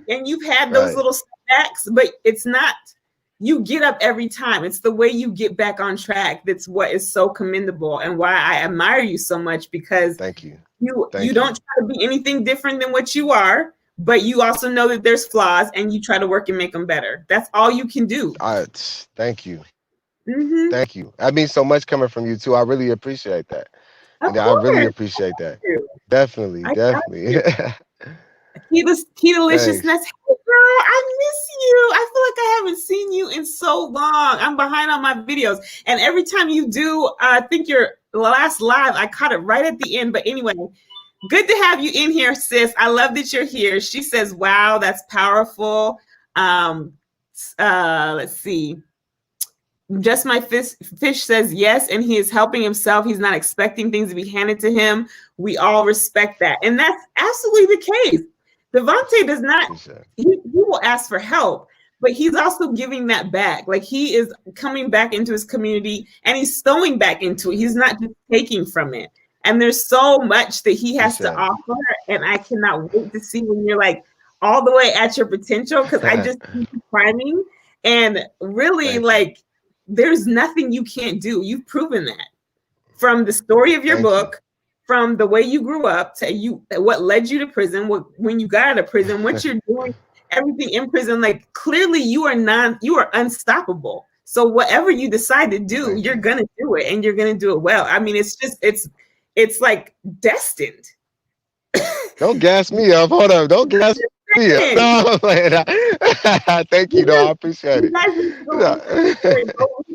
And you've had those little setbacks, but it's not, you get up every time. It's the way you get back on track. That's what is so commendable and why I admire you so much, because thank you. You don't try to be anything different than what you are, but you also know that there's flaws and you try to work and make them better. That's all you can do. Thank you. Mm-hmm. Thank you. That means so much coming from you too. I really appreciate that. I really appreciate that. Definitely. Key deliciousness. Hey girl, I miss you. I feel like I haven't seen you in so long. I'm behind on my videos. And every time you do, I think your last live, I caught it right at the end. But anyway, good to have you in here, sis. I love that you're here. She says, wow, that's powerful. Let's see. Just my fish says yes, and he is helping himself. He's not expecting things to be handed to him. We all respect that. And that's absolutely the case. Devontae does not, he will ask for help, but he's also giving that back. Like he is coming back into his community and he's throwing back into it. He's not just taking from it. And there's so much that he has to offer. And I cannot wait to see when you're like all the way at your potential, because I just keep priming. And really, like, there's nothing you can't do. You've proven that from the story of your book. From the way you grew up to what led you to prison, when you got out of prison, what you're doing, everything in prison, like clearly you are unstoppable. So whatever you decide to do, you're going to do it and you're going to do it well. I mean, it's like destined. Don't gas me up. Hold up. Don't gas me up. No, thank you. No, I appreciate it.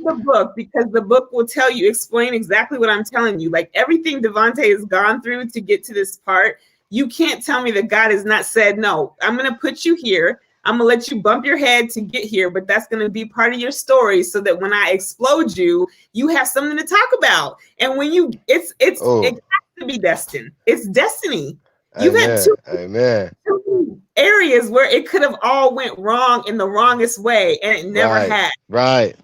The book, because the book will explain exactly what I'm telling you. Like everything Devontae has gone through to get to this part, you can't tell me that God has not said, no, I'm going to put you here. I'm going to let you bump your head to get here, but that's going to be part of your story so that when I explode you, you have something to talk about. And when it has to be destined. It's destiny. You've had two areas where it could have all went wrong in the wrongest way, and it never had. Right.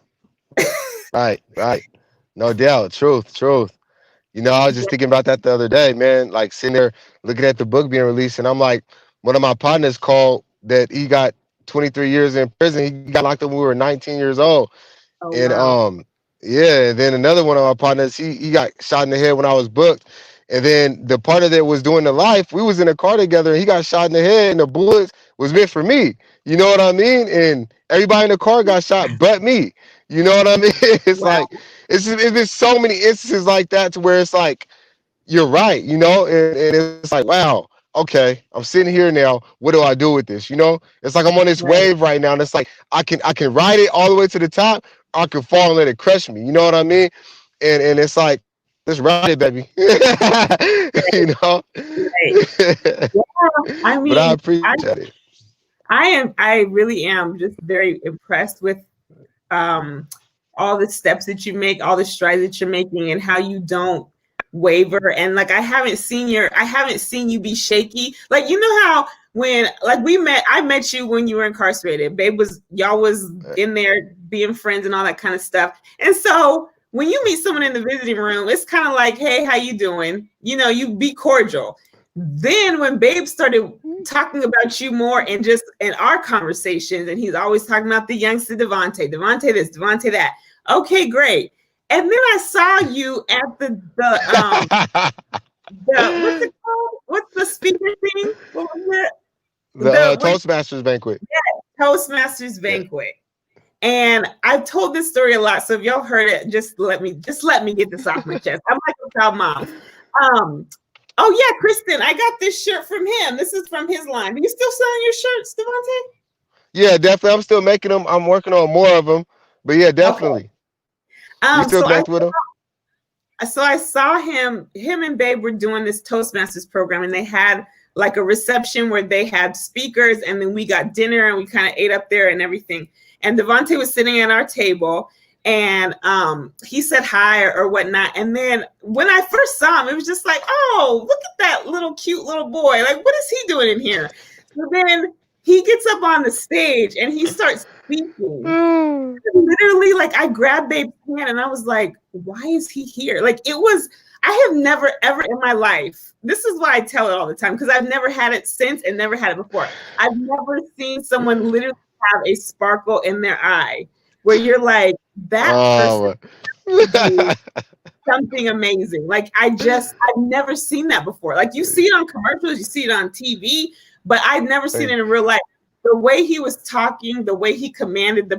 No doubt. Truth. I was just thinking about that the other day, man. Like sitting there looking at the book being released, and I'm like, one of my partners called that he got 23 years in prison. He got locked up when we were 19 years old. And then another one of my partners, he got shot in the head when I was booked. And then the part of that was doing the life. We was in a car together, and he got shot in the head, and the bullets was meant for me. You know what I mean? And everybody in the car got shot, but me. You know what I mean? It's Wow. like it's been so many instances like that to where it's like you're right, you know, and it's like, wow, okay, I'm sitting here now. What do I do with this? You know, it's like I'm on this Right. wave right now, and it's like I can ride it all the way to the top, or I can fall and let it crush me. You know what I mean? And it's like, let's ride it, baby. You know. Right. Yeah. I But I mean, appreciate it. I really am just very impressed with um, all the steps that you make, all the strides that you're making, and how you don't waver. And like I haven't seen you be shaky. Like you know how when like I met you when you were incarcerated. Y'all was in there being friends and all that kind of stuff. And so when you meet someone in the visiting room, it's kind of like, hey, how you doing? You know, you be cordial. Then when Babe started talking about you more and just in our conversations, and he's always talking about the youngster Devontae this, Devontae that. Okay, great. And then I saw you at the what's it called? What's the speaker thing? What was it? The Toastmasters banquet. Yeah, Toastmasters banquet. And I've told this story a lot, so if y'all heard it, just let me get this off my chest. I'm like a proud mom. Oh yeah, Kristen, I got this shirt from him. This is from his line. Are you still selling your shirts, Devontae? Yeah, definitely. I'm still making them. I'm working on more of them. But yeah, definitely. Okay. You still connect with him? So I saw him and Babe were doing this Toastmasters program, and they had like a reception where they had speakers, and then we got dinner and we kind of ate up there and everything. And Devontae was sitting at our table, and he said hi or whatnot. And then when I first saw him, it was just like, oh, look at that little cute little boy. Like, what is he doing in here? So then he gets up on the stage and he starts speaking. Literally, like I grabbed Babe's hand and I was like, why is he here? Like I have never ever in my life, this is why I tell it all the time, because I've never had it since and never had it before. I've never seen someone literally have a sparkle in their eye where you're like, that person something amazing. Like I've never seen that before. Like you see it on commercials, you see it on TV, but I've never seen it in real life. The way he was talking, the way he commanded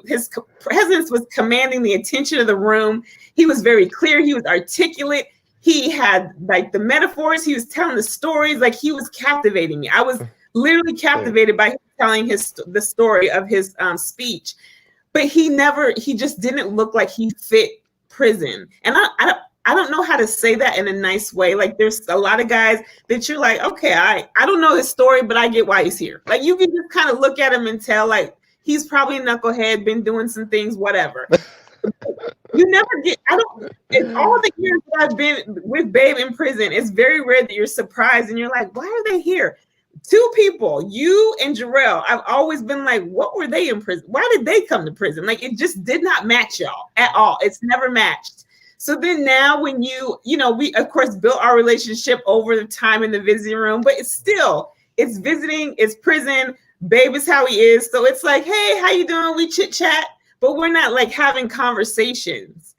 his presence was commanding the attention of the room. He was very clear. He was articulate. He had like the metaphors. He was telling the stories. Like he was captivating me. I was literally captivated by him telling the story of his speech. But he just didn't look like he fit prison. And I don't know how to say that in a nice way. Like there's a lot of guys that you're like, okay, I don't know his story, but I get why he's here. Like you can just kind of look at him and tell like he's probably a knucklehead, been doing some things, whatever. You never get, in all the years that I've been with Babe in prison, it's very rare that you're surprised and you're like, why are they here? Two people, you and Jarrell, I've always been like, what were they in prison? Why did they come to prison? Like it just did not match y'all at all. It's never matched. So then now when we of course built our relationship over the time in the visiting room, but it's visiting, it's prison. Babe is how he is. So it's like, hey, how you doing? We chit chat, but we're not like having conversations.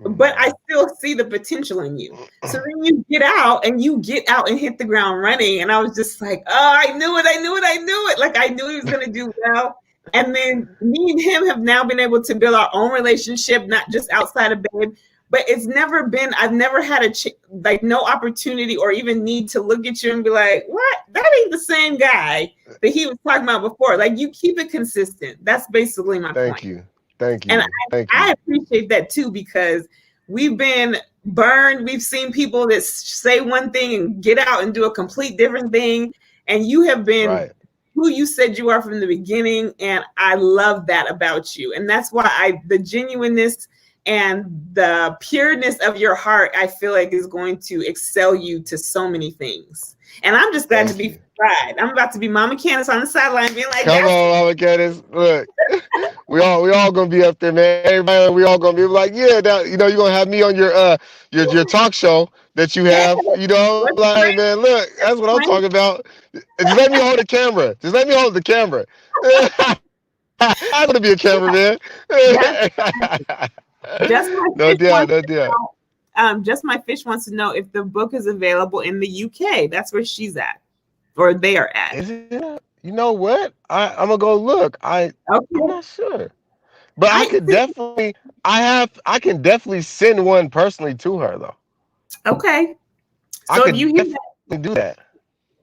But I still see the potential in you. So then you get out and hit the ground running. And I was just like, oh, I knew it. Like I knew he was going to do well. And then me and him have now been able to build our own relationship, not just outside of Babe. But I've never had no opportunity or even need to look at you and be like, what? That ain't the same guy that he was talking about before. Like you keep it consistent. That's basically my point. Thank you. And I appreciate that too, because we've been burned. We've seen people that say one thing and get out and do a complete different thing. And you have been who you said you are from the beginning. And I love that about you. And that's why the genuineness and the pureness of your heart, I feel like is going to excel you to so many things. And I'm just glad to be fried. I'm about to be Mama Candace on the sideline being like, come on, Mama Candace. Look, we all gonna be up there, man. Everybody, we all gonna be like, yeah, that, you're gonna have me on your talk show that you have, like, man, look, that's what I'm talking about. Just let me hold the camera. I'm gonna be a cameraman. That's no doubt. Just My Fish wants to know if the book is available in the UK. That's where she's at, or they are at. Is it? You know what? I'm gonna go look. I'm not sure, but I could definitely. I can definitely send one personally to her though. Okay. So if you hear that, do that.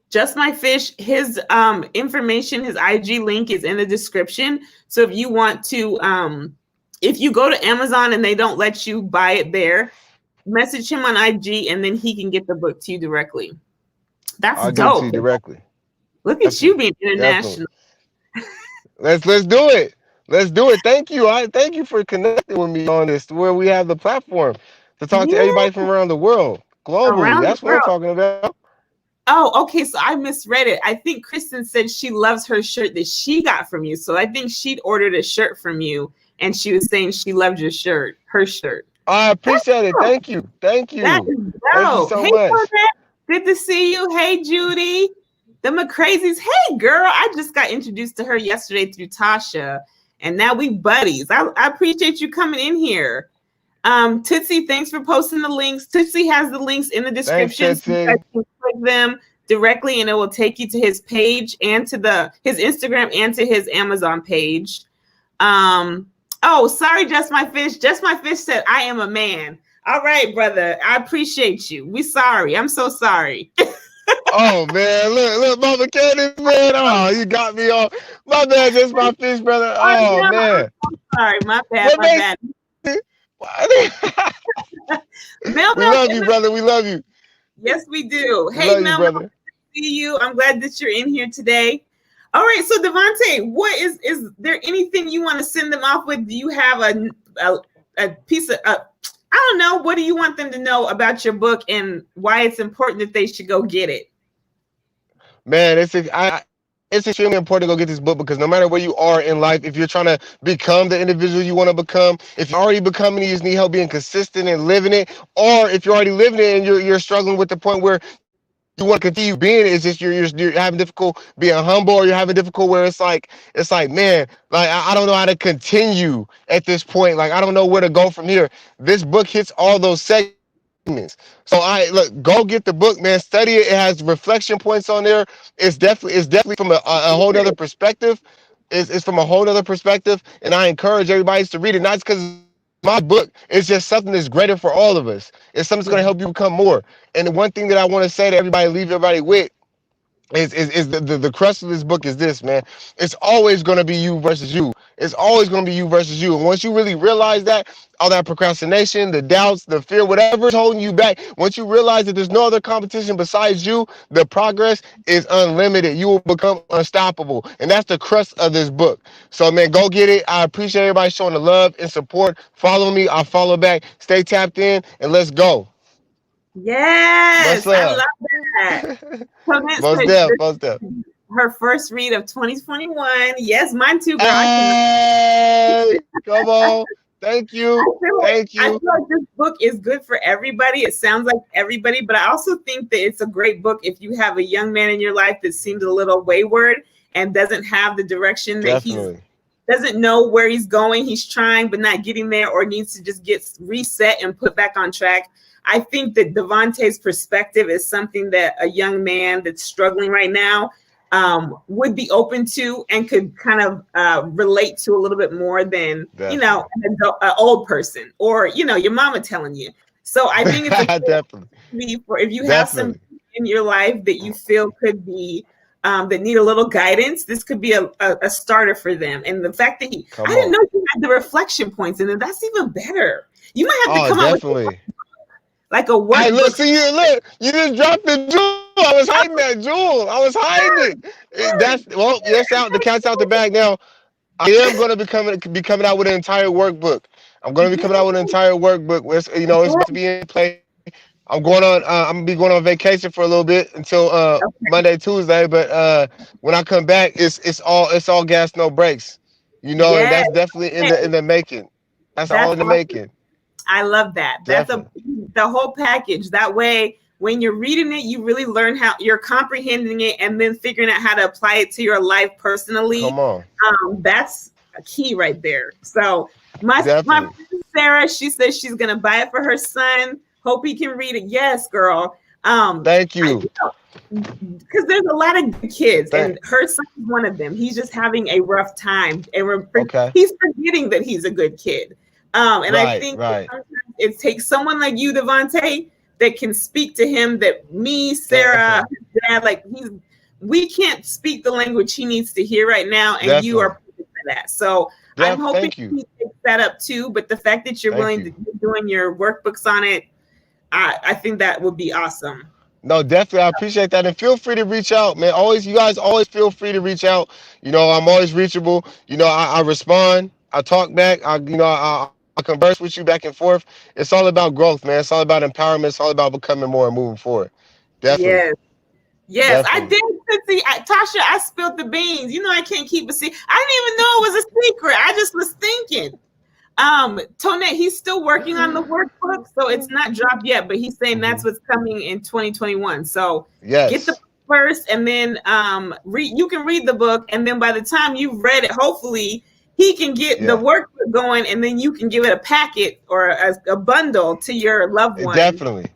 Just My Fish, his information, his IG link is in the description. So if you want to, if you go to Amazon and they don't let you buy it there, message him on IG and then he can get the book to you directly. That's I'll dope. give it to you directly. Look at you being international. Let's do it. Let's do it. Thank you. Thank you for connecting with me on this, where we have the platform to talk to everybody from around the world, globally. That's what I'm talking about. Oh, okay. So I misread it. I think Kristen said she loves her shirt that she got from you. So I think she'd ordered a shirt from you, and she was saying she loved your shirt, her shirt. I appreciate it. Thank you. Thank you. Thank you so much. Claudette. Good to see you. Hey, Judy. The McCrazies. Hey, girl. I just got introduced to her yesterday through Tasha, and now we buddies. I appreciate you coming in here. Tootsie, thanks for posting the links. Tootsie has the links in the description. Thanks, so you guys can click them directly, and it will take you to his page and to his Instagram and to his Amazon page. Oh, sorry, Just My Fish. Just My Fish said, I am a man. All right, brother. I appreciate you. We sorry. I'm so sorry. Oh man, look, Mama Candace, man. Oh, you got me on. My bad, Just My Fish, brother. Oh no, man. I'm sorry, my bad. We love you, brother. We love you. Yes, we do. Hey, Mel, good to see you. I'm glad that you're in here today. All right, so Devontae, what is there anything you want to send them off with? Do you have a piece of I don't know, what do you want them to know about your book and why it's important that they should go get it? Man, it's extremely important to go get this book, because no matter where you are in life, if you're trying to become the individual you want to become, if you're already becoming it, you just need help being consistent and living it, or if you're already living it and you're struggling with the point where you want to continue being it, it's just you're having difficult being humble, or you're having difficult where it's like man, like I don't know how to continue at this point, like I don't know where to go from here. This book hits all those segments. So go get the book, man. Study it. It has reflection points on there. It's definitely from a whole other perspective. It's from a whole other perspective, and I encourage everybody to read it. Not because my book, it's just something that's greater for all of us. It's something that's going to help you become more. And the one thing that I want to say to everybody, leave everybody with, is the crux of this book is this, man. It's always going to be you versus you. It's always going to be you versus you. And once you really realize that, all that procrastination, the doubts, the fear, whatever's holding you back, once you realize that there's no other competition besides you, the progress is unlimited. You will become unstoppable. And that's the crux of this book. So, man, go get it. I appreciate everybody showing the love and support. Follow me. I'll follow back. Stay tapped in, and let's go. Yes, I love that. Most def. Her first read of 2021. Yes, mine too, girl. Hey, come on. Thank you. I feel like this book is good for everybody. It sounds like everybody, but I also think that it's a great book if you have a young man in your life that seems a little wayward and doesn't have the direction that he doesn't know where he's going. He's trying, but not getting there, or needs to just get reset and put back on track. I think that Devontae's perspective is something that a young man that's struggling right now would be open to and could kind of relate to a little bit more than, an old person, or, your mama telling you. So I think it's definitely for if you have some in your life that you feel could be that need a little guidance, this could be a starter for them. And the fact that I didn't know you had the reflection points in it. That's even better. You might have to come up with like a workbook. Hey, look, you just dropped the jewel. I was hiding that jewel. I was hiding it. That's out. The cat's out the bag now. I am going to be coming out with an entire workbook. I'm going to be coming out with an entire workbook. Where it's supposed to be in play. I'm gonna be going on vacation for a little bit until Monday, Tuesday. But when I come back, it's all gas, no brakes. And that's definitely in the making. That's all in the making. I love that. Definitely. That's the whole package. That way, when you're reading it, you really learn how you're comprehending it and then figuring out how to apply it to your life personally. Come on. That's a key right there. So my friend Sarah, she says she's going to buy it for her son. Hope he can read it. Yes, girl. Thank you. Because there's a lot of good kids, and her son is one of them. He's just having a rough time, and he's forgetting that he's a good kid. And I think sometimes it takes someone like you, Devontae, that can speak to him. That me, Sarah, his dad, like we can't speak the language he needs to hear right now, and you are perfect for that. So I'm hoping he picks that up too. But the fact that you're willing to be doing your workbooks on it, I think that would be awesome. No, definitely. I appreciate that. And feel free to reach out, man. You guys always feel free to reach out. You know, I'm always reachable. You know, I respond. I talk back. I converse with you back and forth. It's all about growth, man. It's all about empowerment. It's all about becoming more and moving forward. Definitely. Yes, I did. See, Tasha, I spilled the beans. You know, I can't keep a secret. I didn't even know it was a secret. I just was thinking. Tonette, he's still working on the workbook, so it's not dropped yet, but he's saying that's what's coming in 2021. So get the book first, and then you can read the book, and then by the time you've read it, hopefully he can get the workbook going, and then you can give it a packet or a bundle to your loved one. Definitely.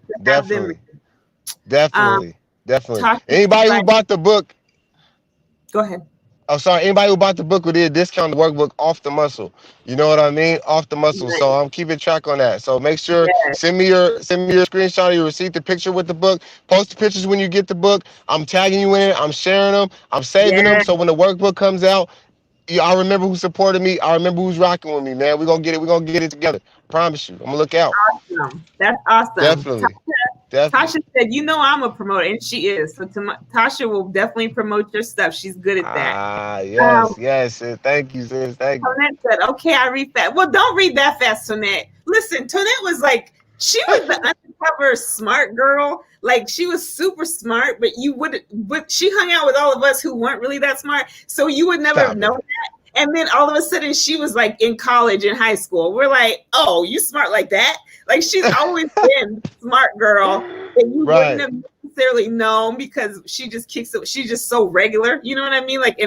Anybody who bought the book, go ahead. Oh, sorry. Anybody who bought the book will get a discount workbook off the muscle. You know what I mean? Off the muscle. Nice. So I'm keeping track on that. So make sure send me your screenshot or your receipt, the picture with the book. Post the pictures when you get the book. I'm tagging you in it. I'm sharing them. I'm saving them. So when the workbook comes out, I remember who supported me. I remember who's rocking with me, man. We're gonna get it. We're gonna get it together. I promise you. I'm gonna look out. Awesome. That's awesome. Definitely. Tasha said, "You know I'm a promoter," and she is. So Tasha will definitely promote your stuff. She's good at that. Yes. Thank you, sis. Thank you. Tonette said, "Okay, I read that." Well, don't read that fast, Tonette. Listen, Tonette was like, she was the undercover smart girl. Like she was super smart, but she hung out with all of us who weren't really that smart. So you would never know that. And then all of a sudden she was like in college and high school. We're like, oh, you smart like that? Like she's always been smart girl. And you wouldn't have necessarily known because she just kicks it. She's just so regular. You know what I mean? Like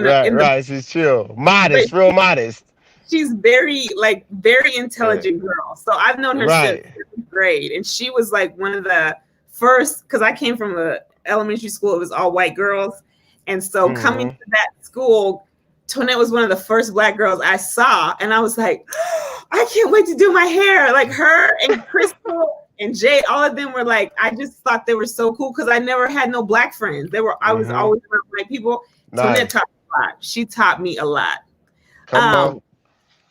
she's chill. Modest, real modest. She's very intelligent girl. So I've known her since 7th grade. And she was like one of the first, because I came from a elementary school, it was all white girls. And so coming to that school, Tonette was one of the first Black girls I saw, and I was like, I can't wait to do my hair. Like her and Crystal and Jay, all of them were like, I just thought they were so cool because I never had no Black friends. I was always around white people. Nice. Tonette taught me a lot. She taught me a lot. Come on.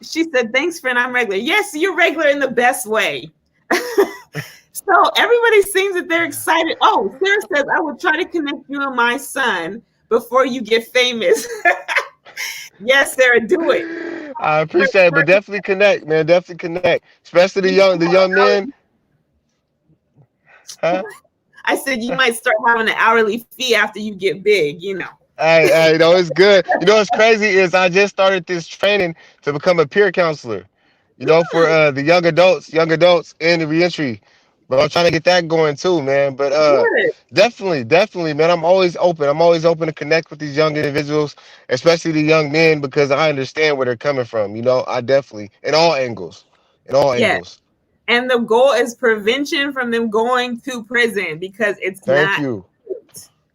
She said, thanks, friend. I'm regular. Yes, you're regular in the best way. So everybody seems that they're excited. Oh, Sarah says, I will try to connect you and my son before you get famous. Yes, Sarah, do it. I appreciate it, but definitely connect, man. Definitely connect, especially the young men. Huh? I said you might start having an hourly fee after you get big, you know. Hey, no, it's good. You know what's crazy is I just started this training to become a peer counselor. You know, for the young adults in the reentry. But I'm trying to get that going too, man. But definitely, man. I'm always open. I'm always open to connect with these young individuals, especially the young men, because I understand where they're coming from. You know, I definitely in all angles. Angles. And the goal is prevention from them going to prison because it's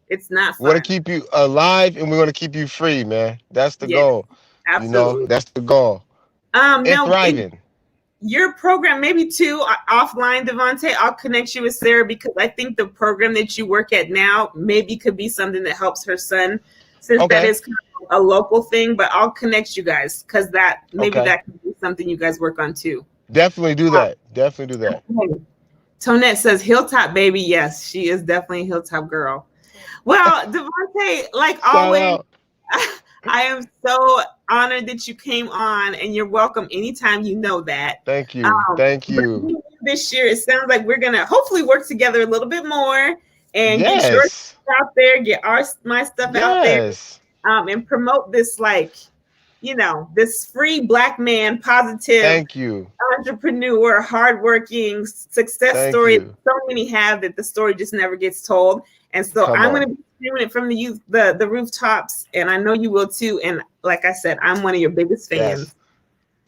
It's not fun. We want to keep you alive and we want to keep you free, man. That's the goal. Absolutely. You know, that's the goal. Now, thriving. Your program, maybe too, offline, Devontae, I'll connect you with Sarah because I think the program that you work at now maybe could be something that helps her son, since that is kind of a local thing. But I'll connect you guys because that could be something you guys work on too. Definitely do that. Definitely do that. Tonette says Hilltop baby. Yes, she is definitely a Hilltop girl. Well, Devontae, like always, I am so honored that you came on, and you're welcome anytime. You know that. Thank you. Thank you. This year, it sounds like we're gonna hopefully work together a little bit more and get your stuff out there, get my stuff out there, and promote this, like, you know, this free Black man, positive, entrepreneur, hardworking success story. So many have that the story just never gets told, and so I'm gonna be doing it from the rooftops, and I know you will too. And like I said, I'm one of your biggest fans.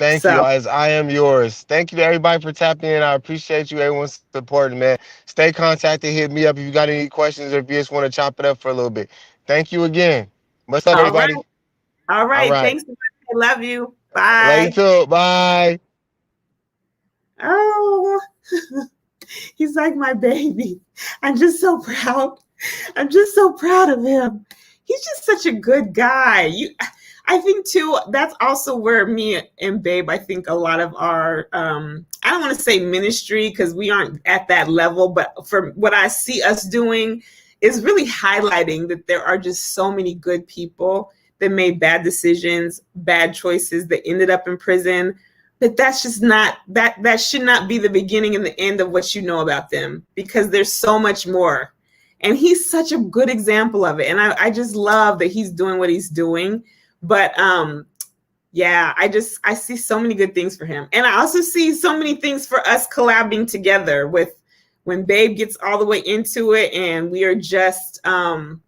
Thank you, So, as I am yours. Thank you to everybody for tapping in. I appreciate you, everyone's supporting, man. Stay contacted, hit me up if you got any questions or if you just want to chop it up for a little bit. Thank you again. What's up, all right. everybody? All All right. right. Thanks so much. I love you. Love you Bye. too. Bye. Oh, he's like my baby. I'm just so proud. I'm just so proud of him. He's just such a good guy. I think too, that's also where me and Babe, I think a lot of our, I don't want to say ministry because we aren't at that level, but for what I see us doing is really highlighting that there are just so many good people that made bad decisions, bad choices that ended up in prison. But that's just not, that should not be the beginning and the end of what you know about them, because there's so much more. And he's such a good example of it. And I just love that he's doing what he's doing. But yeah, I see so many good things for him. And I also see so many things for us collabing together with when Babe gets all the way into it and we are just, you know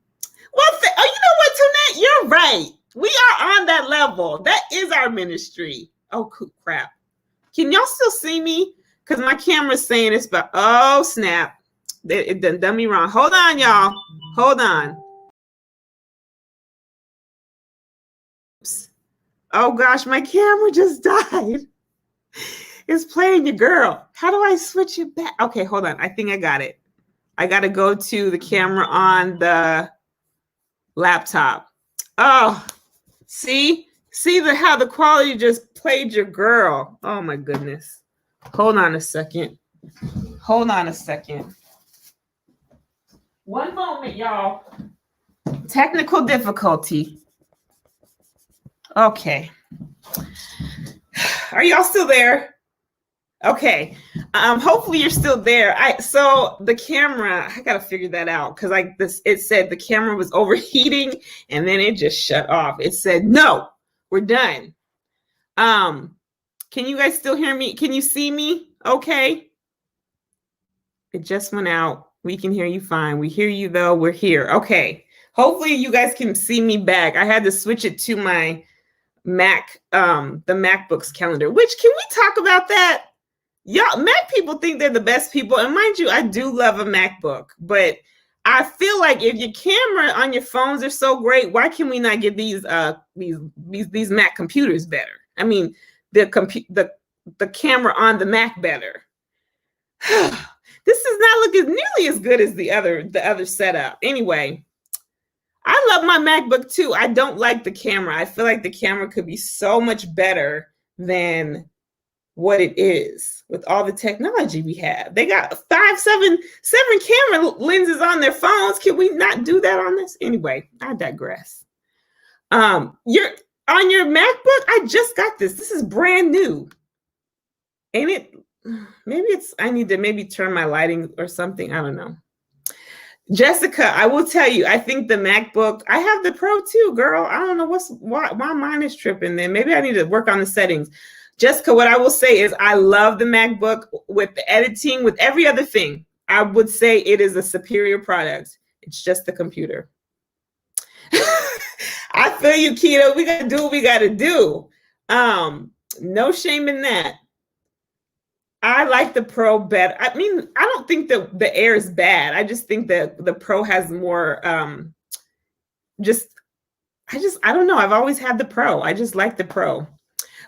what, Tonette, you're right. We are on that level. That is our ministry. Oh, crap. Can y'all still see me? Because my camera's saying it's, but oh, snap. It done me wrong. Hold on, y'all. Hold on. Oops. Oh, gosh, my camera just died. It's playing your girl. How do I switch it back? Okay, hold on. I think I got it. I got to go to the camera on the laptop. Oh, see how the quality just played your girl. Oh my goodness. Hold on a second. One moment, y'all. Technical difficulty. Okay. Are y'all still there? Okay. Hopefully you're still there. So the camera, I gotta figure that out because it said the camera was overheating and then it just shut off. It said, no, we're done. Can you guys still hear me? Can you see me? Okay. It just went out. We can hear you fine. We hear you though. We're here. Okay. Hopefully you guys can see me back. I had to switch it to my Mac, the MacBook's calendar, which can we talk about that? Y'all, Mac people think they're the best people. And mind you, I do love a MacBook, but I feel like if your camera on your phones are so great, why can we not get these Mac computers better? I mean, the camera on the Mac better. This does not look as nearly as good as the other setup. Anyway, I love my MacBook too. I don't like the camera. I feel like the camera could be so much better than what it is with all the technology we have. They got 7 camera lenses on their phones. Can we not do that on this? Anyway, I digress. You're on your MacBook. I just got this. This is brand new. Ain't it? I need to maybe turn my lighting or something. I don't know. Jessica, I will tell you, I think the MacBook, I have the Pro too, girl. I don't know why mine is tripping then. Maybe I need to work on the settings. Jessica, what I will say is I love the MacBook with the editing, with every other thing. I would say it is a superior product. It's just the computer. I feel you, Keto. We got to do what we got to do. No shame in that. I like the Pro better. I mean, I don't think that the Air is bad. I just think that the Pro has more, I don't know. I've always had the Pro. I just like the Pro.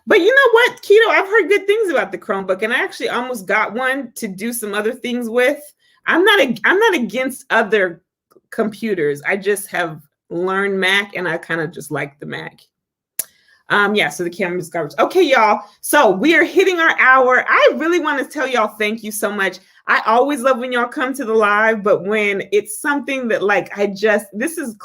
But you know what, Keto? I've heard good things about the Chromebook, and I actually almost got one to do some other things with. I'm not against other computers. I just have learned Mac, and I kind of just like the Mac. Yeah, so the camera's garbage. Okay, y'all. So we are hitting our hour. I really want to tell y'all thank you so much. I always love when y'all come to the live, but when it's something that this is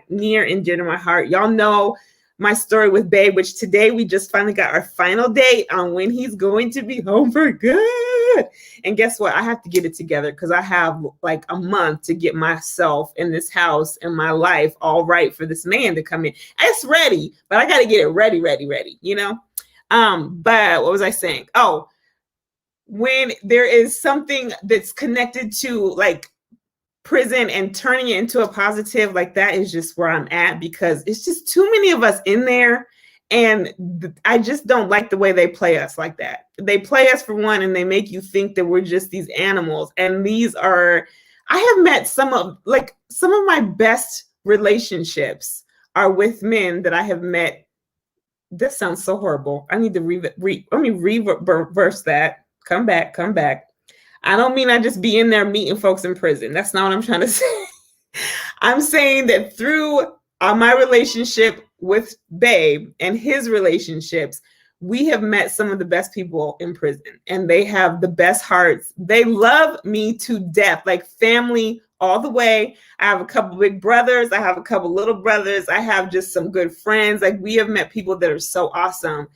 near and dear to my heart. Y'all know my story with Babe, which today we just finally got our final date on when he's going to be home for good. And guess what? I have to get it together because I have like a month to get myself in this house and my life all right for this man to come in. It's ready, but I got to get it ready, you know? But what was I saying? Oh, when there is something that's connected to like prison and turning it into a positive, like that is just where I'm at, because it's just too many of us in there And I just don't like the way they play us like that. They play us for one, and they make you think that we're just these animals. And I have met some of my best relationships are with men that I have met. This sounds so horrible. I need to let me reverse that. Come back. I don't mean I just be in there meeting folks in prison. That's not what I'm trying to say. I'm saying that through my relationship with Babe and his relationships, we have met some of the best people in prison, and they have the best hearts. They love me to death, like family all the way. I have a couple big brothers. I have a couple little brothers. I have just some good friends. Like, we have met people that are so awesome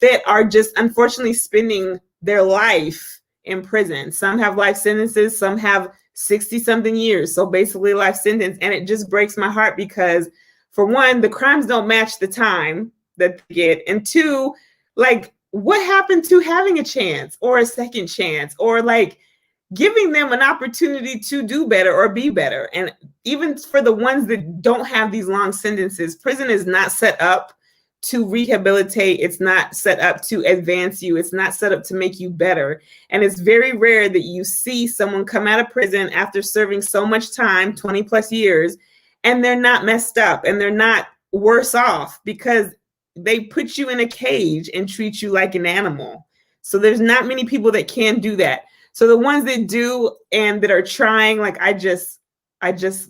that are just unfortunately spending their life in prison. Some have life sentences, some have 60-something years. So basically life sentence. And it just breaks my heart because, for one, the crimes don't match the time that they get. And two, like, what happened to having a chance or a second chance, or like giving them an opportunity to do better or be better? And even for the ones that don't have these long sentences, prison is not set up to rehabilitate. It's not set up to advance you. It's not set up to make you better. And it's very rare that you see someone come out of prison after serving so much time, 20 plus years, and they're not messed up and they're not worse off, because they put you in a cage and treat you like an animal. So there's not many people that can do that. So the ones that do and that are trying, like, I just,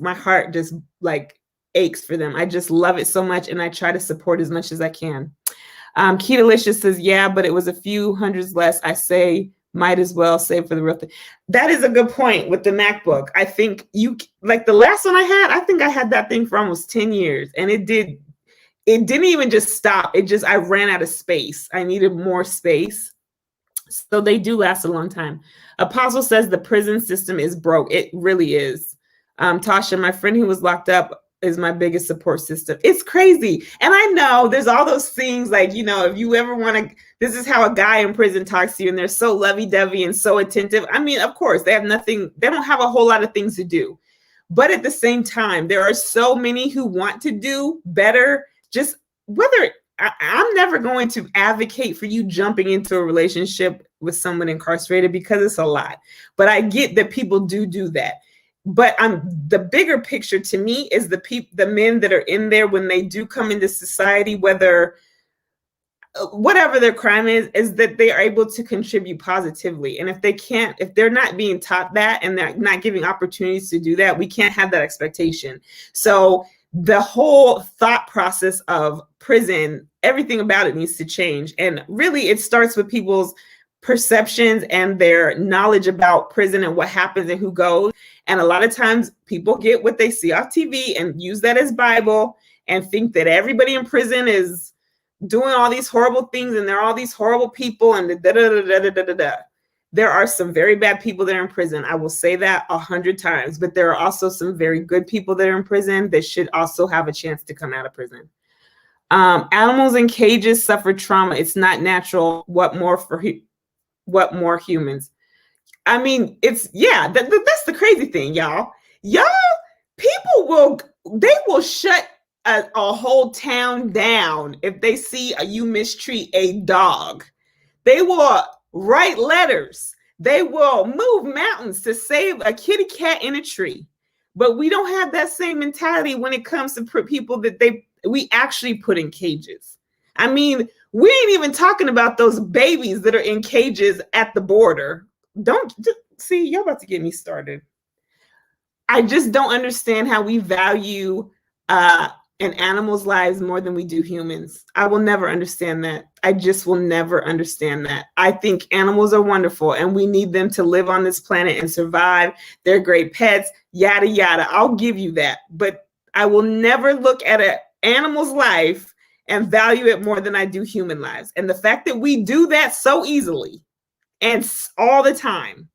my heart just like aches for them. I just love it so much, and I try to support as much as I can. Ketalicious says, yeah, but it was a few hundreds less. I say might as well save for the real thing. That is a good point with the MacBook. I think like the last one I had, I think I had that thing for almost 10 years, and it didn't even just stop. I ran out of space. I needed more space. So they do last a long time. Apostle says the prison system is broke. It really is. Tasha, my friend who was locked up, is my biggest support system. It's crazy. And I know there's all those things like, if you ever want to, this is how a guy in prison talks to you, and they're so lovey-dovey and so attentive. I mean, of course, they don't have a whole lot of things to do. But at the same time, there are so many who want to do better. Just I'm never going to advocate for you jumping into a relationship with someone incarcerated, because it's a lot. But I get that people do that. But the bigger picture to me is the men that are in there when they do come into society, whatever their crime is that they are able to contribute positively. And if they're not being taught that and they're not giving opportunities to do that, we can't have that expectation. So the whole thought process of prison, everything about it needs to change. And really, it starts with people's perceptions and their knowledge about prison and what happens and who goes. And a lot of times people get what they see off TV and use that as Bible and think that everybody in prison is doing all these horrible things and they're all these horrible people and da-da-da-da-da-da-da-da. There are some very bad people that are in prison. I will say that 100 times, but there are also some very good people that are in prison that should also have a chance to come out of prison. Animals in cages suffer trauma. It's not natural. What more humans? I mean, that's the crazy thing, y'all. People will shut a whole town down if they see you mistreat a dog. They will write letters. They will move mountains to save a kitty cat in a tree. But we don't have that same mentality when it comes to people that we actually put in cages. I mean, we ain't even talking about those babies that are in cages at the border. See, you're about to get me started. I just don't understand how we value an animal's lives more than we do humans. I will never understand that. I just will never understand that. I think animals are wonderful and we need them to live on this planet and survive. They're great pets, yada, yada. I'll give you that. But I will never look at an animal's life and value it more than I do human lives. And the fact that we do that so easily and all the time,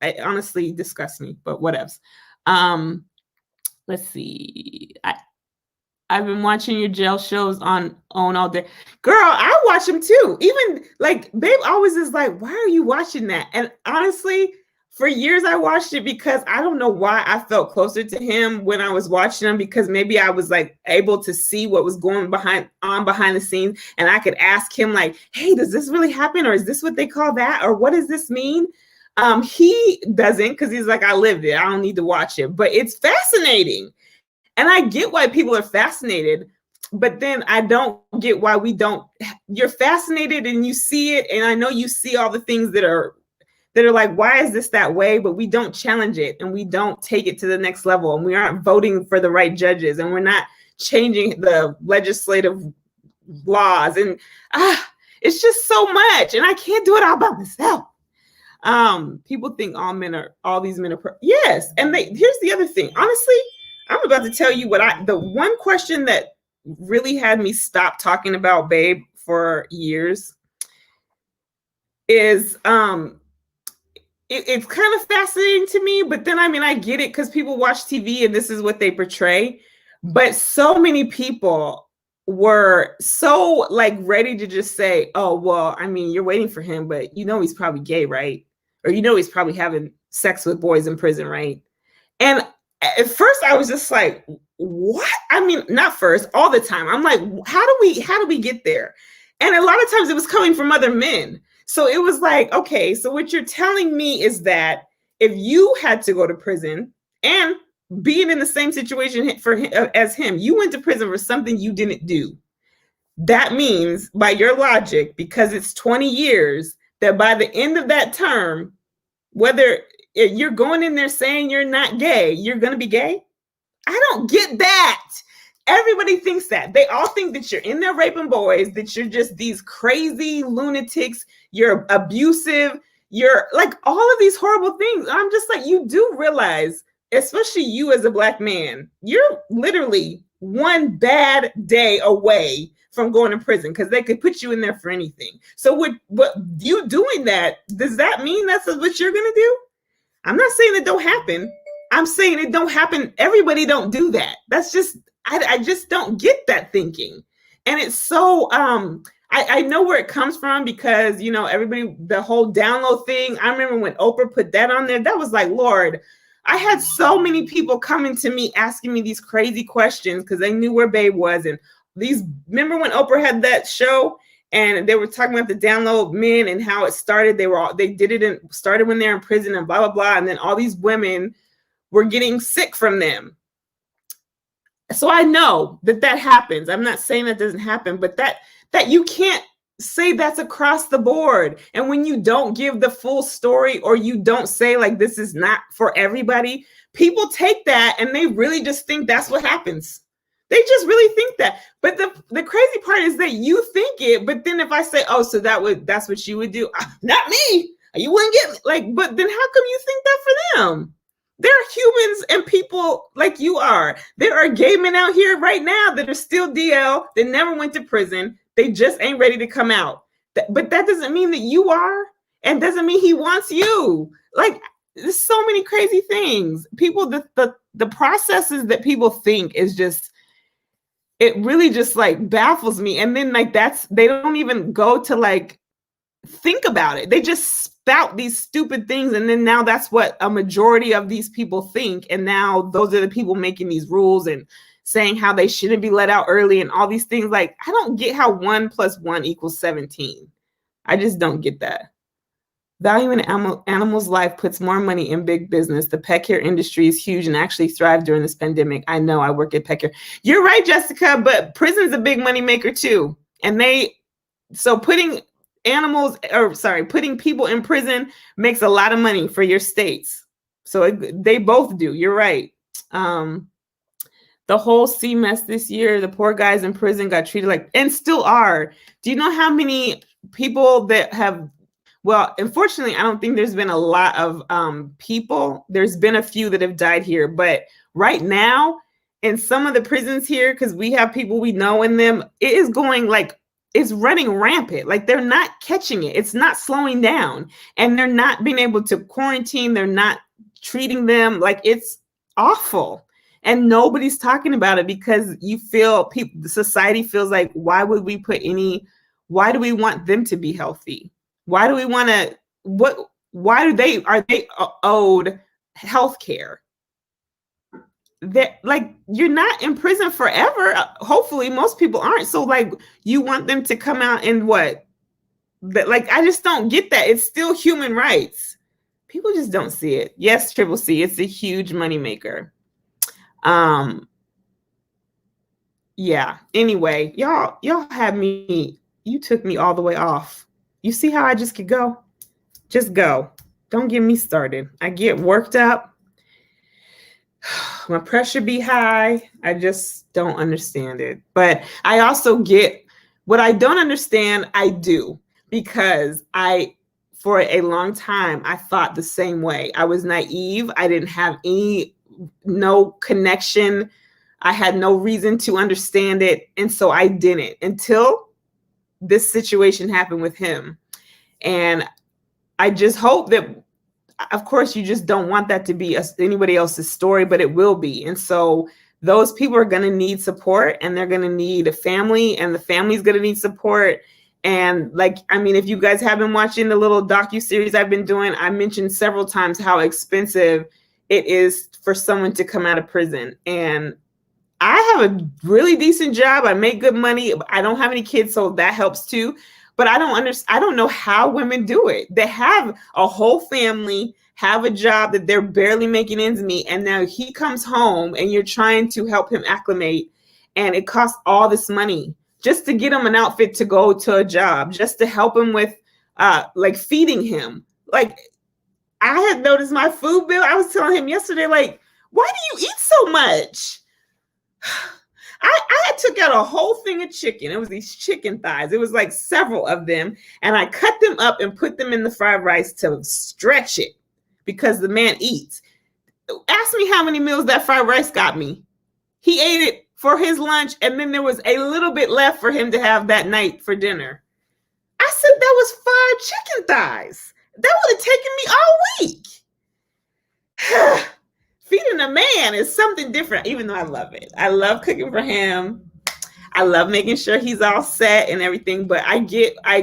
it honestly disgusts me, but whatevs. Let's see. I've been watching your jail shows on all day. Girl, I watch them too. Even like Babe always is like, why are you watching that? And honestly, for years I watched it because I don't know why I felt closer to him when I was watching him, because maybe I was like able to see what was going behind the scenes, and I could ask him like, hey, does this really happen? Or is this what they call that? Or what does this mean? He doesn't, because he's like, I lived it. I don't need to watch it, but it's fascinating. And I get why people are fascinated, but then I don't get why we don't. You're fascinated and you see it. And I know you see all the things that are like, why is this that way? But we don't challenge it and we don't take it to the next level. And we aren't voting for the right judges, and we're not changing the legislative laws. And it's just so much. And I can't do it all by myself. People think all these men are yes. And here's the other thing. Honestly, I'm about to tell you the one question that really had me stop talking about Babe for years is, it's kind of fascinating to me, but then, I mean, I get it because people watch TV and this is what they portray. But so many people were so like ready to just say, oh, well, I mean, you're waiting for him, but you know, he's probably gay, right? Or, you know, he's probably having sex with boys in prison, right? And at first I was just like, what? I mean, not first, all the time. I'm like, how do we get there? And a lot of times it was coming from other men. So it was like, okay, so what you're telling me is that if you had to go to prison and being in the same situation as him, you went to prison for something you didn't do. That means, by your logic, because it's 20 years, that by the end of that term, whether you're going in there saying you're not gay, you're going to be gay? I don't get that. Everybody thinks that. They all think that you're in there raping boys, that you're just these crazy lunatics, you're abusive, you're like all of these horrible things. I'm just like, you do realize, especially you as a Black man, you're literally one bad day away from going to prison, because they could put you in there for anything. So what you doing that, does that mean that's what you're going to do? I'm not saying it don't happen. I'm saying it don't happen. Everybody don't do that. That's just, I just don't get that thinking. And it's so, I know where it comes from, because, you know, everybody, the whole download thing, I remember when Oprah put that on there, that was like, Lord, I had so many people coming to me asking me these crazy questions because they knew where Babe was. And remember when Oprah had that show and they were talking about the download men and how it started? They did it and started when they're in prison and blah, blah, blah. And then all these women were getting sick from them. So I know that happens. I'm not saying that doesn't happen, but that you can't say that's across the board. And when you don't give the full story, or you don't say like, this is not for everybody, people take that and they really just think that's what happens. They just really think that. But the crazy part is that you think it, but then if I say, oh, so that's what you would do, not me, you wouldn't get me. Like, but then how come you think that for them? There are humans and people like you are. There are gay men out here right now that are still DL, that never went to prison. They just ain't ready to come out. But that doesn't mean that you are, and doesn't mean he wants you. Like, there's so many crazy things. People, the processes that people think is just, it really just like baffles me. And then like they don't even go to like think about it. They just spout these stupid things, and then now that's what a majority of these people think, and now those are the people making these rules and saying how they shouldn't be let out early and all these things. Like, I don't get how 1 + 1 = 17. I just don't get that. Value in animals' life puts more money in big business. The pet care industry is huge and actually thrived during this pandemic. I know, I work at pet care. You're right, Jessica, but prison's a big money maker too. And putting people in prison makes a lot of money for your states. So they both do. You're right. The whole sea mess this year, the poor guys in prison got treated like, and still are. Do you know how many people that have, well, unfortunately, I don't think there's been a lot of people. There's been a few that have died here. But right now, in some of the prisons here, because we have people we know in them, it is going like, it's running rampant. Like, they're not catching it. It's not slowing down. And they're not being able to quarantine. They're not treating them. Like, it's awful. And nobody's talking about it because the society feels like, why do we want them to be healthy? Why do we want to, are they owed health care? That, like, you're not in prison forever. Hopefully most people aren't. So like, you want them to come out and what? That, like, I just don't get that. It's still human rights. People just don't see it. Yes, Triple C, it's a huge moneymaker. Yeah. Anyway, y'all had me, you took me all the way off. You see how I just could go? Just go. Don't get me started. I get worked up. My pressure be high. I just don't understand it. But I also get what I don't understand, I do, because for a long time, I thought the same way. I was naive. I didn't have no connection. I had no reason to understand it. And so I didn't until this situation happened with him. And I just hope that, of course, you just don't want that to be anybody else's story, but it will be. And so those people are going to need support, and they're going to need a family, and the family's going to need support. And like, I mean, if you guys have been watching the little docuseries I've been doing, I mentioned several times how expensive it is for someone to come out of prison. And I have a really decent job. I make good money. I don't have any kids, so that helps too. But I don't know how women do it. They have a whole family, have a job that they're barely making ends meet, and now he comes home and you're trying to help him acclimate, and it costs all this money just to get him an outfit to go to a job, just to help him with like feeding him. Like, I had noticed my food bill. I was telling him yesterday, like, why do you eat so much? I took out a whole thing of chicken. It was these chicken thighs. It was like several of them. And I cut them up and put them in the fried rice to stretch it, because the man eats. Ask me how many meals that fried rice got me. He ate it for his lunch, and then there was a little bit left for him to have that night for dinner. I said that was 5 chicken thighs. That would have taken me all week. Feeding a man is something different, even though I love it. I love cooking for him. I love making sure he's all set and everything, but I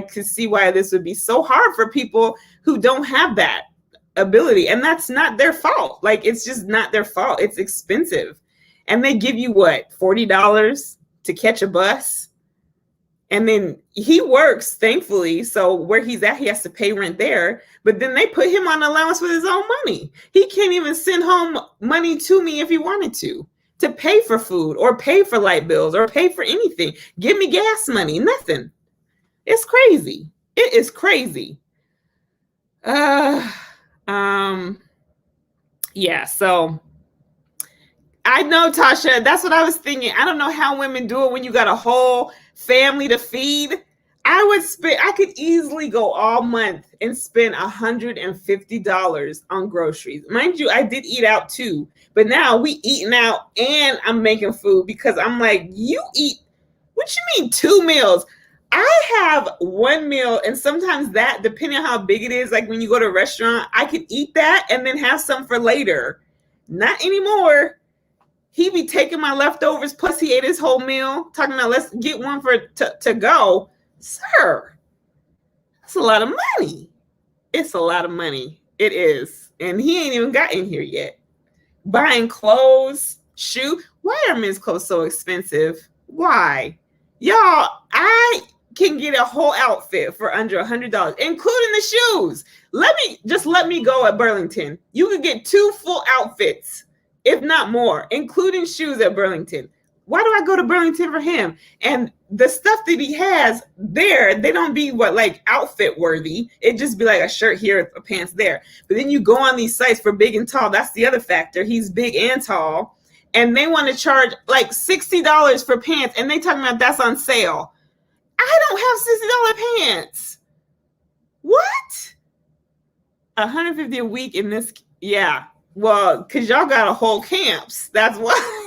could see why this would be so hard for people who don't have that ability. And that's not their fault. Like, it's just not their fault. It's expensive. And they give you what, $40 to catch a bus? And then he works, thankfully. So where he's at, he has to pay rent there. But then they put him on allowance with his own money. He can't even send home money to me if he wanted to pay for food or pay for light bills or pay for anything. Give me gas money, nothing. It's crazy. It is crazy. Yeah, so I know, Tasha, that's what I was thinking. I don't know how women do it when you got a whole family to feed. I could easily go all month and spend $150 on groceries. Mind you, I did eat out too, but now we eating out and I'm making food, because I'm like, you eat, what you mean 2 meals? I have 1 meal, and sometimes that, depending on how big it is, like when you go to a restaurant, I could eat that and then have some for later. Not anymore. He be taking my leftovers, plus he ate his whole meal, talking about let's get one to go. Sir, that's a lot of money. It's a lot of money. It is. And he ain't even gotten here yet. Buying clothes, shoes. Why are men's clothes so expensive? Why? Y'all, I can get a whole outfit for under $100, including the shoes. Let me go at Burlington. You could get 2 full outfits, if not more, including shoes at Burlington. Why do I go to Burlington for him? And the stuff that he has there, they don't be like outfit worthy. It just be like a shirt here, a pants there. But then you go on these sites for big and tall. That's the other factor. He's big and tall. And they want to charge like $60 for pants. And they talking about that's on sale. I don't have $60 pants. What? $150 a week in this. Yeah. Well, because y'all got a whole camps. That's why.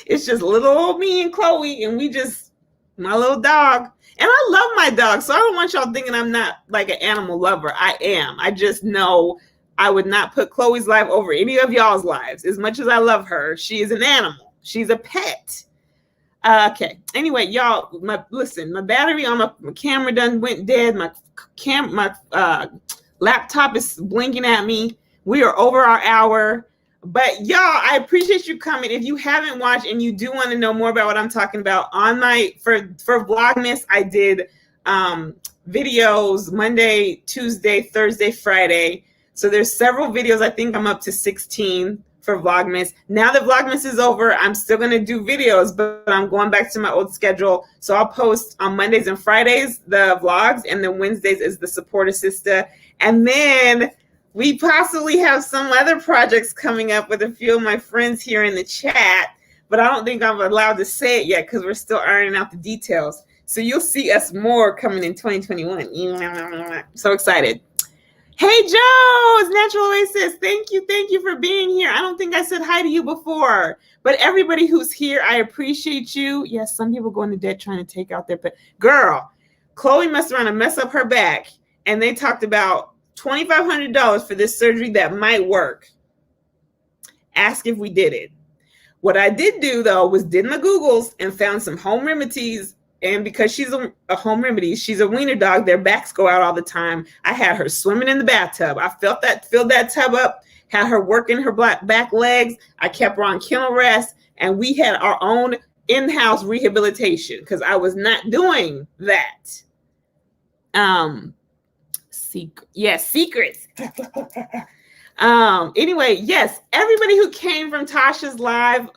It's just little old me and Chloe, and we just, my little dog. And I love my dog, so I don't want y'all thinking I'm not like an animal lover. I am. I just know I would not put Chloe's life over any of y'all's lives. As much as I love her, she is an animal. She's a pet. Okay. Anyway, y'all, listen, my battery on my camera done went dead. My laptop is blinking at me. We are over our hour. But y'all, I appreciate you coming. If you haven't watched and you do want to know more about what I'm talking about, on my for Vlogmas, I did videos Monday, Tuesday, Thursday, Friday. So there's several videos. I think I'm up to 16 for Vlogmas. Now that Vlogmas is over, I'm still going to do videos, but I'm going back to my old schedule. So I'll post on Mondays and Fridays the vlogs, and then Wednesdays is the Support a Sistah. And then we possibly have some other projects coming up with a few of my friends here in the chat, but I don't think I'm allowed to say it yet because we're still ironing out the details. So you'll see us more coming in 2021. So excited. Hey, Joe, it's Natural Oasis. Thank you for being here. I don't think I said hi to you before, but everybody who's here, I appreciate you. Yes, some people go into debt trying to take out their pet. Girl, Chloe messed around and messed up her back, and they talked about $2,500 for this surgery that might work. Ask if we did it. What I did do, though, was did my Googles and found some home remedies. And because she's a home remedy, she's a wiener dog, their backs go out all the time. I had her swimming in the bathtub. I filled that tub up, had her working her back legs. I kept her on kennel rest, and we had our own in-house rehabilitation because I was not doing that. Secrets. Anyway, yes, everybody who came from Tasha's live,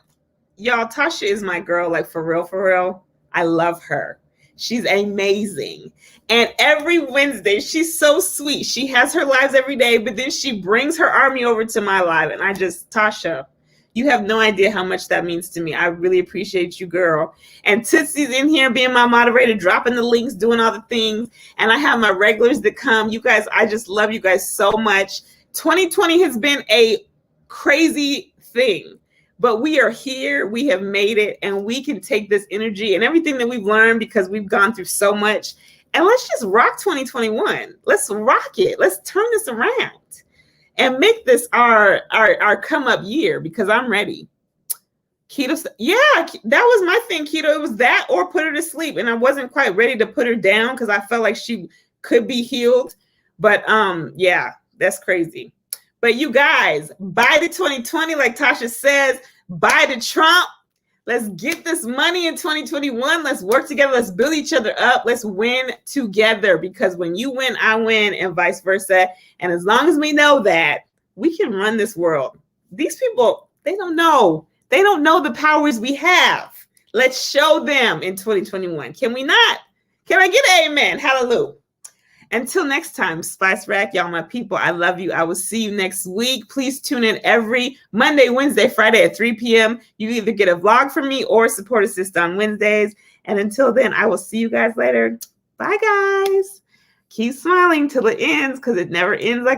y'all, Tasha is my girl, like for real. I love her. She's amazing. And every Wednesday, she's so sweet. She has her lives every day, but then she brings her army over to my live. And Tasha, you have no idea how much that means to me. I really appreciate you, girl. And Tootsie's in here being my moderator, dropping the links, doing all the things. And I have my regulars that come. You guys, I just love you guys so much. 2020 has been a crazy thing. But we are here, we have made it, and we can take this energy and everything that we've learned because we've gone through so much. And let's just rock 2021. Let's rock it. Let's turn this around and make this our come up year because I'm ready. Keto, yeah, that was my thing, Keto. It was that or put her to sleep. And I wasn't quite ready to put her down because I felt like she could be healed. But yeah, that's crazy. But you guys, buy the 2020, like Tasha says, buy the Trump. Let's get this money in 2021. Let's work together. Let's build each other up. Let's win together because when you win, I win and vice versa. And as long as we know that, we can run this world. These people, they don't know. They don't know the powers we have. Let's show them in 2021. Can we not? Can I get an amen? Hallelujah. Until next time, Spice Rack, y'all, my people, I love you. I will see you next week. Please tune in every Monday, Wednesday, Friday at 3 p.m. You either get a vlog from me or Support a Sistah on Wednesdays. And until then, I will see you guys later. Bye, guys. Keep smiling till it ends because it never ends like